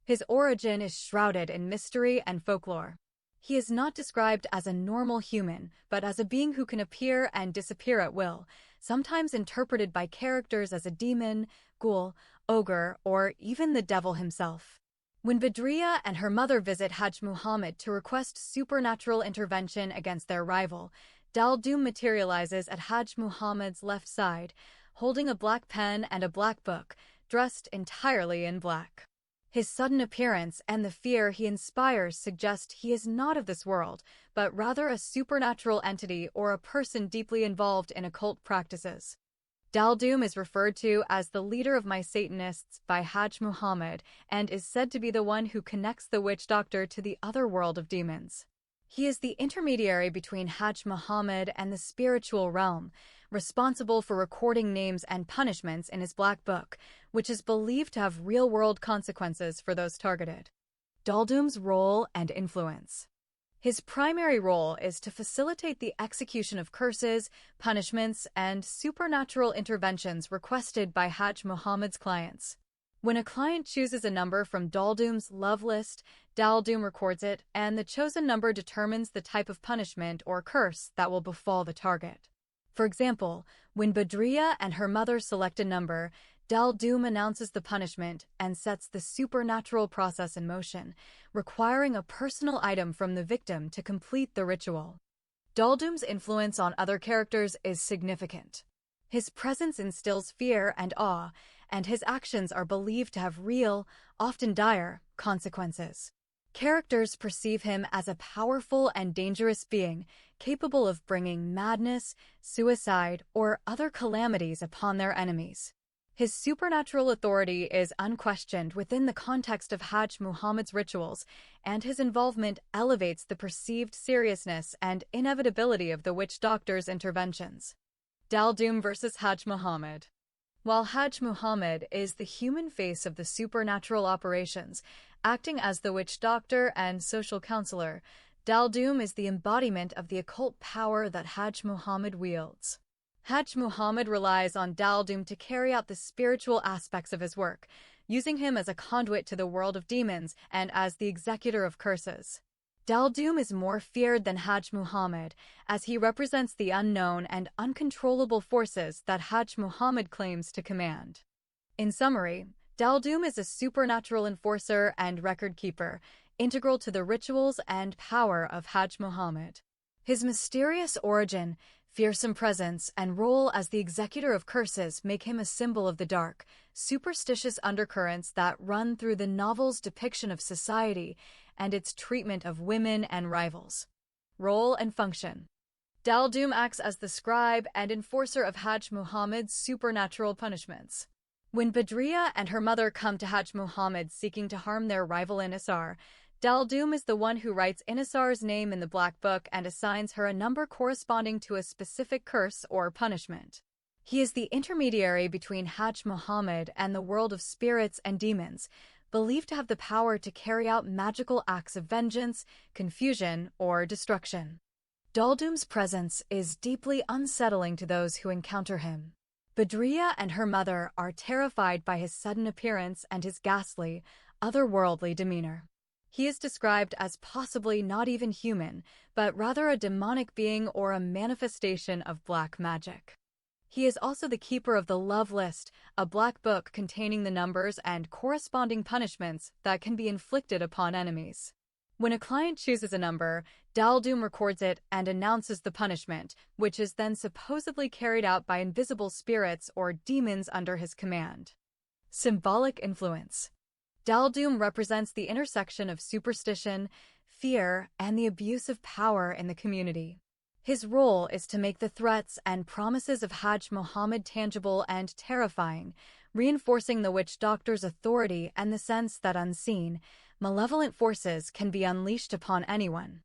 His origin is shrouded in mystery and folklore. He is not described as a normal human, but as a being who can appear and disappear at will, sometimes interpreted by characters as a demon, ghoul, ogre, or even the devil himself. When Badriya and her mother visit Hajj Muhammad to request supernatural intervention against their rival, Daldum materializes at Hajj Muhammad's left side, holding a black pen and a black book, dressed entirely in black. His sudden appearance and the fear he inspires suggest he is not of this world, but rather a supernatural entity or a person deeply involved in occult practices. Daldum is referred to as the leader of my Satanists by Hajj Muhammad and is said to be the one who connects the witch doctor to the other world of demons. He is the intermediary between Hajj Muhammad and the spiritual realm, responsible for recording names and punishments in his black book, which is believed to have real-world consequences for those targeted. Daldum's role and influence. His primary role is to facilitate the execution of curses, punishments, and supernatural interventions requested by Hajj Muhammad's clients. When a client chooses a number from Daldum's love list, Daldum records it, and the chosen number determines the type of punishment or curse that will befall the target. For example, when Badriya and her mother select a number, Daldum announces the punishment and sets the supernatural process in motion, requiring a personal item from the victim to complete the ritual. Daldum's influence on other characters is significant. His presence instills fear and awe, and his actions are believed to have real, often dire, consequences. Characters perceive him as a powerful and dangerous being, capable of bringing madness, suicide, or other calamities upon their enemies. His supernatural authority is unquestioned within the context of Hajj Muhammad's rituals, and his involvement elevates the perceived seriousness and inevitability of the witch doctor's interventions. Daldum versus Hajj Muhammad. While Hajj Muhammad is the human face of the supernatural operations, acting as the witch doctor and social counselor, Daldum is the embodiment of the occult power that Hajj Muhammad wields. Hajj Muhammad relies on Daldum to carry out the spiritual aspects of his work, using him as a conduit to the world of demons and as the executor of curses. Daldum is more feared than Hajj Muhammad, as he represents the unknown and uncontrollable forces that Hajj Muhammad claims to command. In summary, Daldum is a supernatural enforcer and record keeper, integral to the rituals and power of Hajj Muhammad. His mysterious origin, fearsome presence, and role as the executor of curses make him a symbol of the dark, superstitious undercurrents that run through the novel's depiction of society and its treatment of women and rivals. Role and function. Daldum acts as the scribe and enforcer of Hajj Muhammad's supernatural punishments. When Badriya and her mother come to Hajj Muhammad seeking to harm their rival Intisar, Daldum is the one who writes Intisar's name in the black book and assigns her a number corresponding to a specific curse or punishment. He is the intermediary between Hajj Muhammad and the world of spirits and demons, believed to have the power to carry out magical acts of vengeance, confusion, or destruction. Daldum's presence is deeply unsettling to those who encounter him. Badriya and her mother are terrified by his sudden appearance and his ghastly, otherworldly demeanor. He is described as possibly not even human, but rather a demonic being or a manifestation of black magic. He is also the keeper of the Love List, a black book containing the numbers and corresponding punishments that can be inflicted upon enemies. When a client chooses a number, Daldum records it and announces the punishment, which is then supposedly carried out by invisible spirits or demons under his command. Symbolic influence. Daldum represents the intersection of superstition, fear, and the abuse of power in the community. His role is to make the threats and promises of Hajj Muhammad tangible and terrifying, reinforcing the witch doctor's authority and the sense that unseen, malevolent forces can be unleashed upon anyone.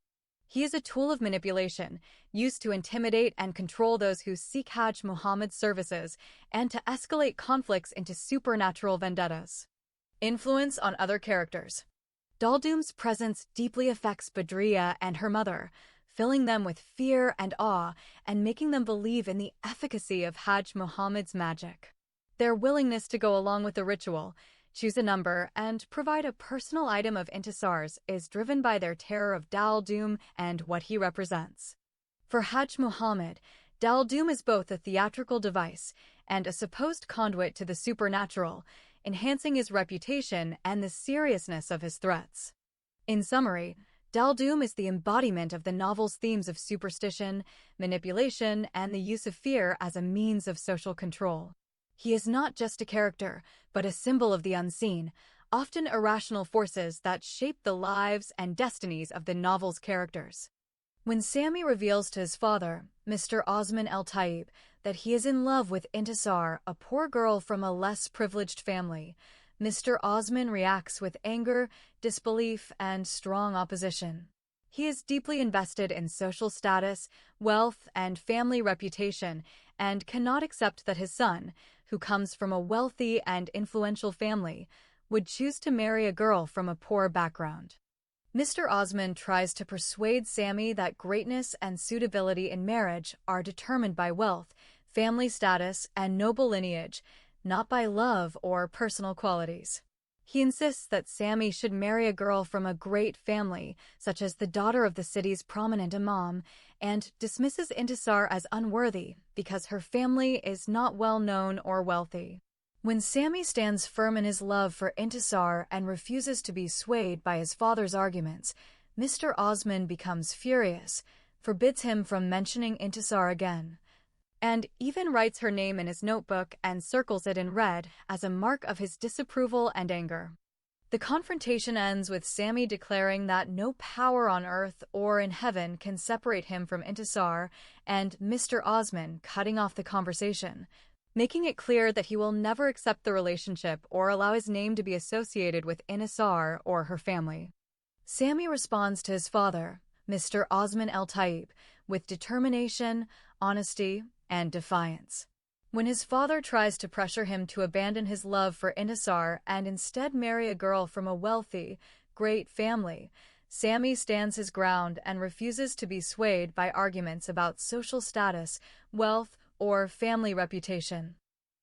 He is a tool of manipulation, used to intimidate and control those who seek Hajj Muhammad's services and to escalate conflicts into supernatural vendettas. Influence on other characters. Daldum's presence deeply affects Badriya and her mother, filling them with fear and awe and making them believe in the efficacy of Hajj Muhammad's magic. Their willingness to go along with the ritual, choose a number, and provide a personal item of intisars is driven by their terror of Daldum and what he represents. For Hajj Muhammad, Daldum is both a theatrical device and a supposed conduit to the supernatural, enhancing his reputation and the seriousness of his threats. In summary, Daldum is the embodiment of the novel's themes of superstition, manipulation, and the use of fear as a means of social control. He is not just a character, but a symbol of the unseen, often irrational forces that shape the lives and destinies of the novel's characters. When Sami reveals to his father, Mr. Osman El-Taib, that he is in love with Intisar, a poor girl from a less privileged family, Mr. Osman reacts with anger, disbelief, and strong opposition. He is deeply invested in social status, wealth, and family reputation, and cannot accept that his son, who comes from a wealthy and influential family, would choose to marry a girl from a poor background. Mr. Osman tries to persuade Sami that greatness and suitability in marriage are determined by wealth, family status, and noble lineage, not by love or personal qualities. He insists that Sami should marry a girl from a great family, such as the daughter of the city's prominent imam, and dismisses Intisar as unworthy because her family is not well known or wealthy. When Sami stands firm in his love for Intisar and refuses to be swayed by his father's arguments, Mr. Osman becomes furious, forbids him from mentioning Intisar again, and even writes her name in his notebook and circles it in red as a mark of his disapproval and anger. The confrontation ends with Sami declaring that no power on earth or in heaven can separate him from Intisar, and Mr. Osman cutting off the conversation, making it clear that he will never accept the relationship or allow his name to be associated with Intisar or her family. Sami responds to his father, Mr. Osman El-Taib, with determination, honesty, and defiance. When his father tries to pressure him to abandon his love for Intisar and instead marry a girl from a wealthy, great family, Sami stands his ground and refuses to be swayed by arguments about social status, wealth, or family reputation.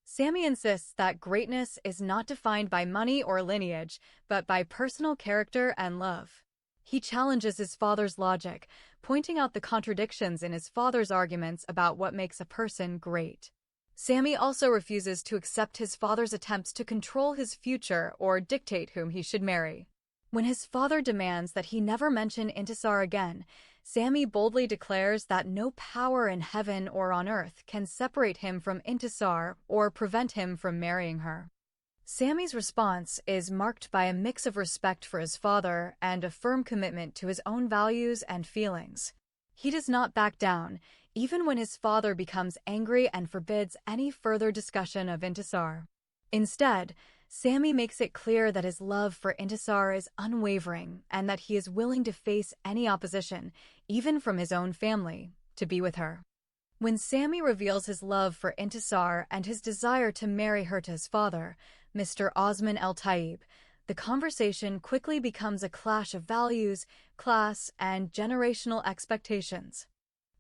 Sami insists that greatness is not defined by money or lineage, but by personal character and love. He challenges his father's logic, pointing out the contradictions in his father's arguments about what makes a person great. Sami also refuses to accept his father's attempts to control his future or dictate whom he should marry. When his father demands that he never mention Intisar again, Sami boldly declares that no power in heaven or on earth can separate him from Intisar or prevent him from marrying her. Sami's response is marked by a mix of respect for his father and a firm commitment to his own values and feelings. He does not back down, even when his father becomes angry and forbids any further discussion of Intisar. Instead, Sami makes it clear that his love for Intisar is unwavering and that he is willing to face any opposition, even from his own family, to be with her. When Sami reveals his love for Intisar and his desire to marry her to his father, Mr. Osman El-Taib, the conversation quickly becomes a clash of values, class, and generational expectations.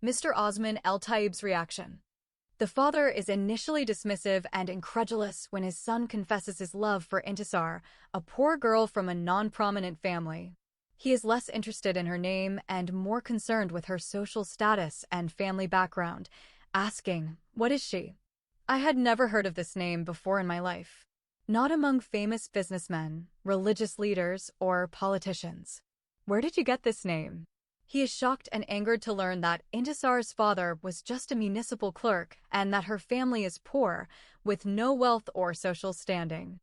Mr. Osman El-Taib's reaction. The father is initially dismissive and incredulous when his son confesses his love for Intisar, a poor girl from a non-prominent family. He is less interested in her name and more concerned with her social status and family background, asking, "What is she?" I had never heard of this name before in my life. Not among famous businessmen, religious leaders, or politicians. Where did you get this name? He is shocked and angered to learn that Intisar's father was just a municipal clerk and that her family is poor, with no wealth or social standing.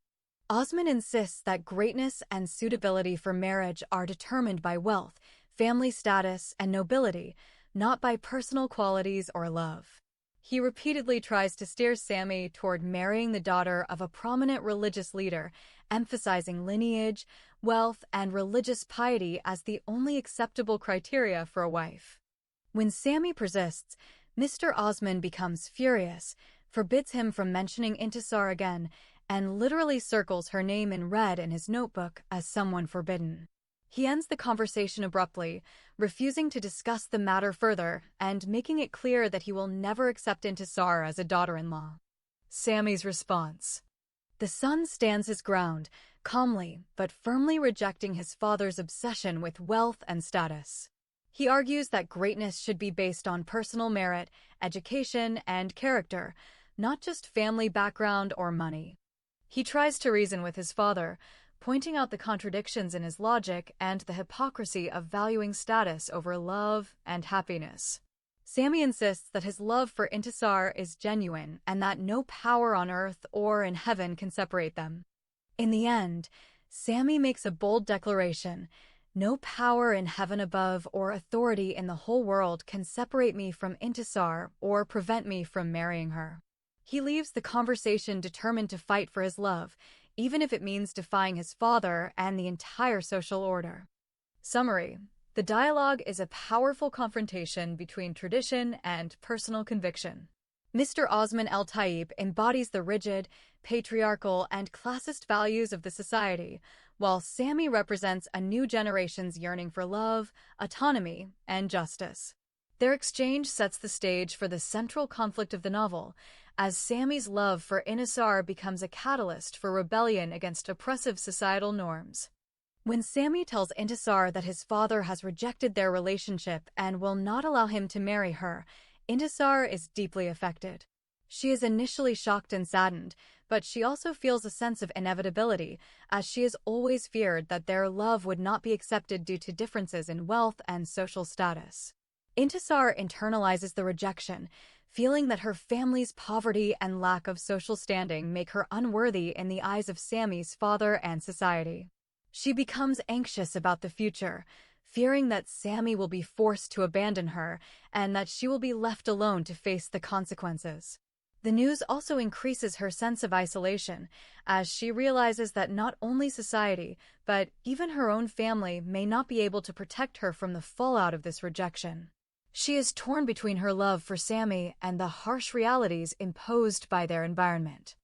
Osman insists that greatness and suitability for marriage are determined by wealth, family status, and nobility, not by personal qualities or love. He repeatedly tries to steer Sammy toward marrying the daughter of a prominent religious leader, emphasizing lineage, wealth, and religious piety as the only acceptable criteria for a wife. When Sammy persists, Mr. Osman becomes furious, forbids him from mentioning Intisar again, and literally circles her name in red in his notebook as someone forbidden. He ends the conversation abruptly, refusing to discuss the matter further and making it clear that he will never accept Intisar as a daughter-in-law. Sammy's response. The son stands his ground, calmly but firmly rejecting his father's obsession with wealth and status. He argues that greatness should be based on personal merit, education, and character, not just family background or money. He tries to reason with his father, pointing out the contradictions in his logic and the hypocrisy of valuing status over love and happiness. Sammy insists that his love for Intisar is genuine and that no power on earth or in heaven can separate them. In the end, Sammy makes a bold declaration: "No power in heaven above or authority in the whole world can separate me from Intisar or prevent me from marrying her." He leaves the conversation determined to fight for his love, even if it means defying his father and the entire social order. Summary: the dialogue is a powerful confrontation between tradition and personal conviction. Mr. Osman El-Taib embodies the rigid, patriarchal, and classist values of the society, while Sammy represents a new generation's yearning for love, autonomy, and justice. Their exchange sets the stage for the central conflict of the novel, as Sammy's love for Intisar becomes a catalyst for rebellion against oppressive societal norms. When Sammy tells Intisar that his father has rejected their relationship and will not allow him to marry her, Intisar is deeply affected. She is initially shocked and saddened, but she also feels a sense of inevitability, as she has always feared that their love would not be accepted due to differences in wealth and social status. Intisar internalizes the rejection, feeling that her family's poverty and lack of social standing make her unworthy in the eyes of Sammy's father and society. She becomes anxious about the future, fearing that Sammy will be forced to abandon her and that she will be left alone to face the consequences. The news also increases her sense of isolation, as she realizes that not only society, but even her own family may not be able to protect her from the fallout of this rejection. She is torn between her love for Sammy and the harsh realities imposed by their environment.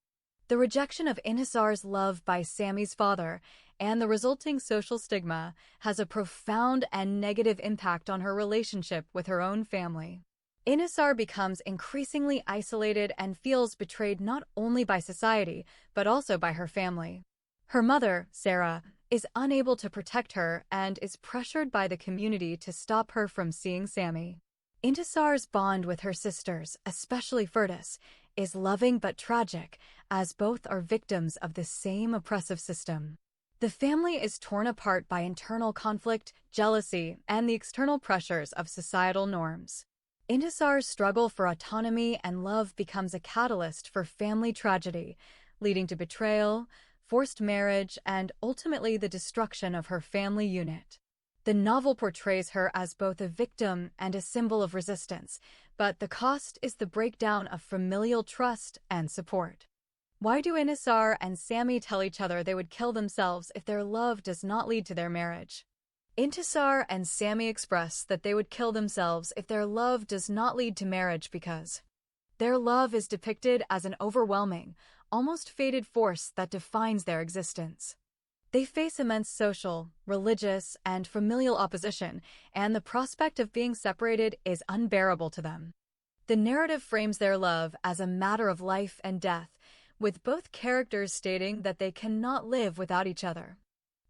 The rejection of Intisar's love by Sammy's father and the resulting social stigma has a profound and negative impact on her relationship with her own family. Intisar becomes increasingly isolated and feels betrayed not only by society, but also by her family. Her mother, Sarah, is unable to protect her and is pressured by the community to stop her from seeing Sammy. Intisar's bond with her sisters, especially Firdaus, is loving but tragic, as both are victims of the same oppressive system. The family is torn apart by internal conflict, jealousy, and the external pressures of societal norms. Intisar's struggle for autonomy and love becomes a catalyst for family tragedy, leading to betrayal, forced marriage, and ultimately the destruction of her family unit. The novel portrays her as both a victim and a symbol of resistance, but the cost is the breakdown of familial trust and support. Why do Intisar and Sammy tell each other they would kill themselves if their love does not lead to their marriage? Intisar and Sammy express that they would kill themselves if their love does not lead to marriage because their love is depicted as an overwhelming, almost fated force that defines their existence. They face immense social, religious, and familial opposition, and the prospect of being separated is unbearable to them. The narrative frames their love as a matter of life and death, with both characters stating that they cannot live without each other.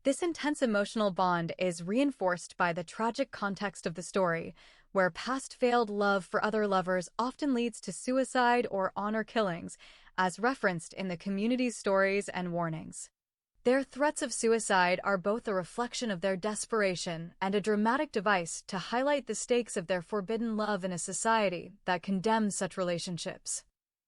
This intense emotional bond is reinforced by the tragic context of the story, where past failed love for other lovers often leads to suicide or honor killings, as referenced in the community's stories and warnings. Their threats of suicide are both a reflection of their desperation and a dramatic device to highlight the stakes of their forbidden love in a society that condemns such relationships.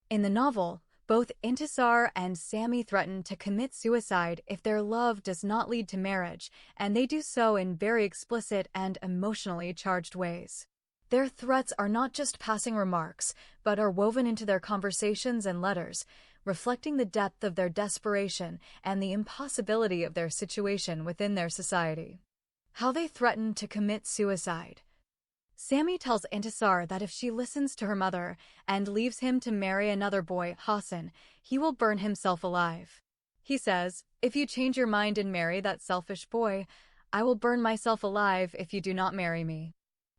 In the novel, both Intisar and Sammy threaten to commit suicide if their love does not lead to marriage, and they do so in very explicit and emotionally charged ways. Their threats are not just passing remarks, but are woven into their conversations and letters, reflecting the depth of their desperation and the impossibility of their situation within their society. How they threaten to commit suicide. Sammy tells Intisar that if she listens to her mother and leaves him to marry another boy, Hassan, he will burn himself alive. He says, "If you change your mind and marry that selfish boy, I will burn myself alive if you do not marry me."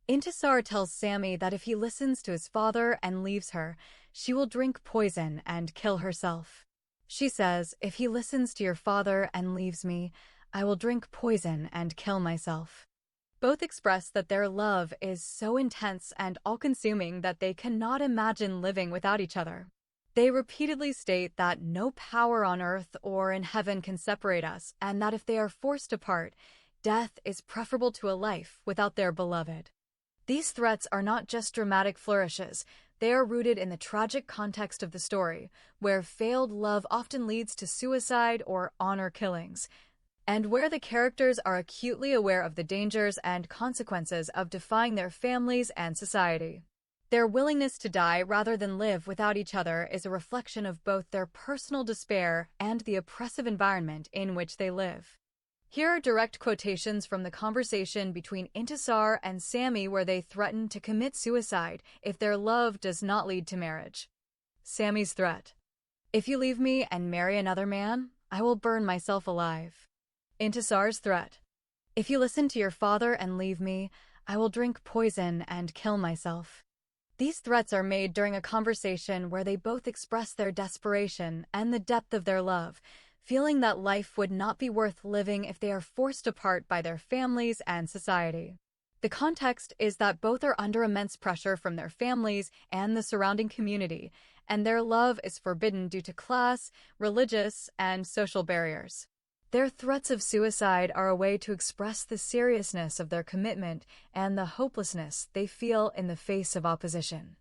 Intisar tells Sammy that if he listens to his father and leaves her, she will drink poison and kill herself. She says, "If he listens to your father and leaves me, I will drink poison and kill myself." Both express that their love is so intense and all-consuming that they cannot imagine living without each other. They repeatedly state that no power on earth or in heaven can separate us, and that if they are forced apart, death is preferable to a life without their beloved. These threats are not just dramatic flourishes, they are rooted in the tragic context of the story, where failed love often leads to suicide or honor killings, and where the characters are acutely aware of the dangers and consequences of defying their families and society. Their willingness to die rather than live without each other is a reflection of both their personal despair and the oppressive environment in which they live. Here are direct quotations from the conversation between Intisar and Sammy where they threaten to commit suicide if their love does not lead to marriage. Sammy's threat: "If you leave me and marry another man, I will burn myself alive." Intisar's threat: "If you listen to your father and leave me, I will drink poison and kill myself." These threats are made during a conversation where they both express their desperation and the depth of their love, feeling that life would not be worth living if they are forced apart by their families and society. The context is that both are under immense pressure from their families and the surrounding community, and their love is forbidden due to class, religious, and social barriers. Their threats of suicide are a way to express the seriousness of their commitment and the hopelessness they feel in the face of opposition.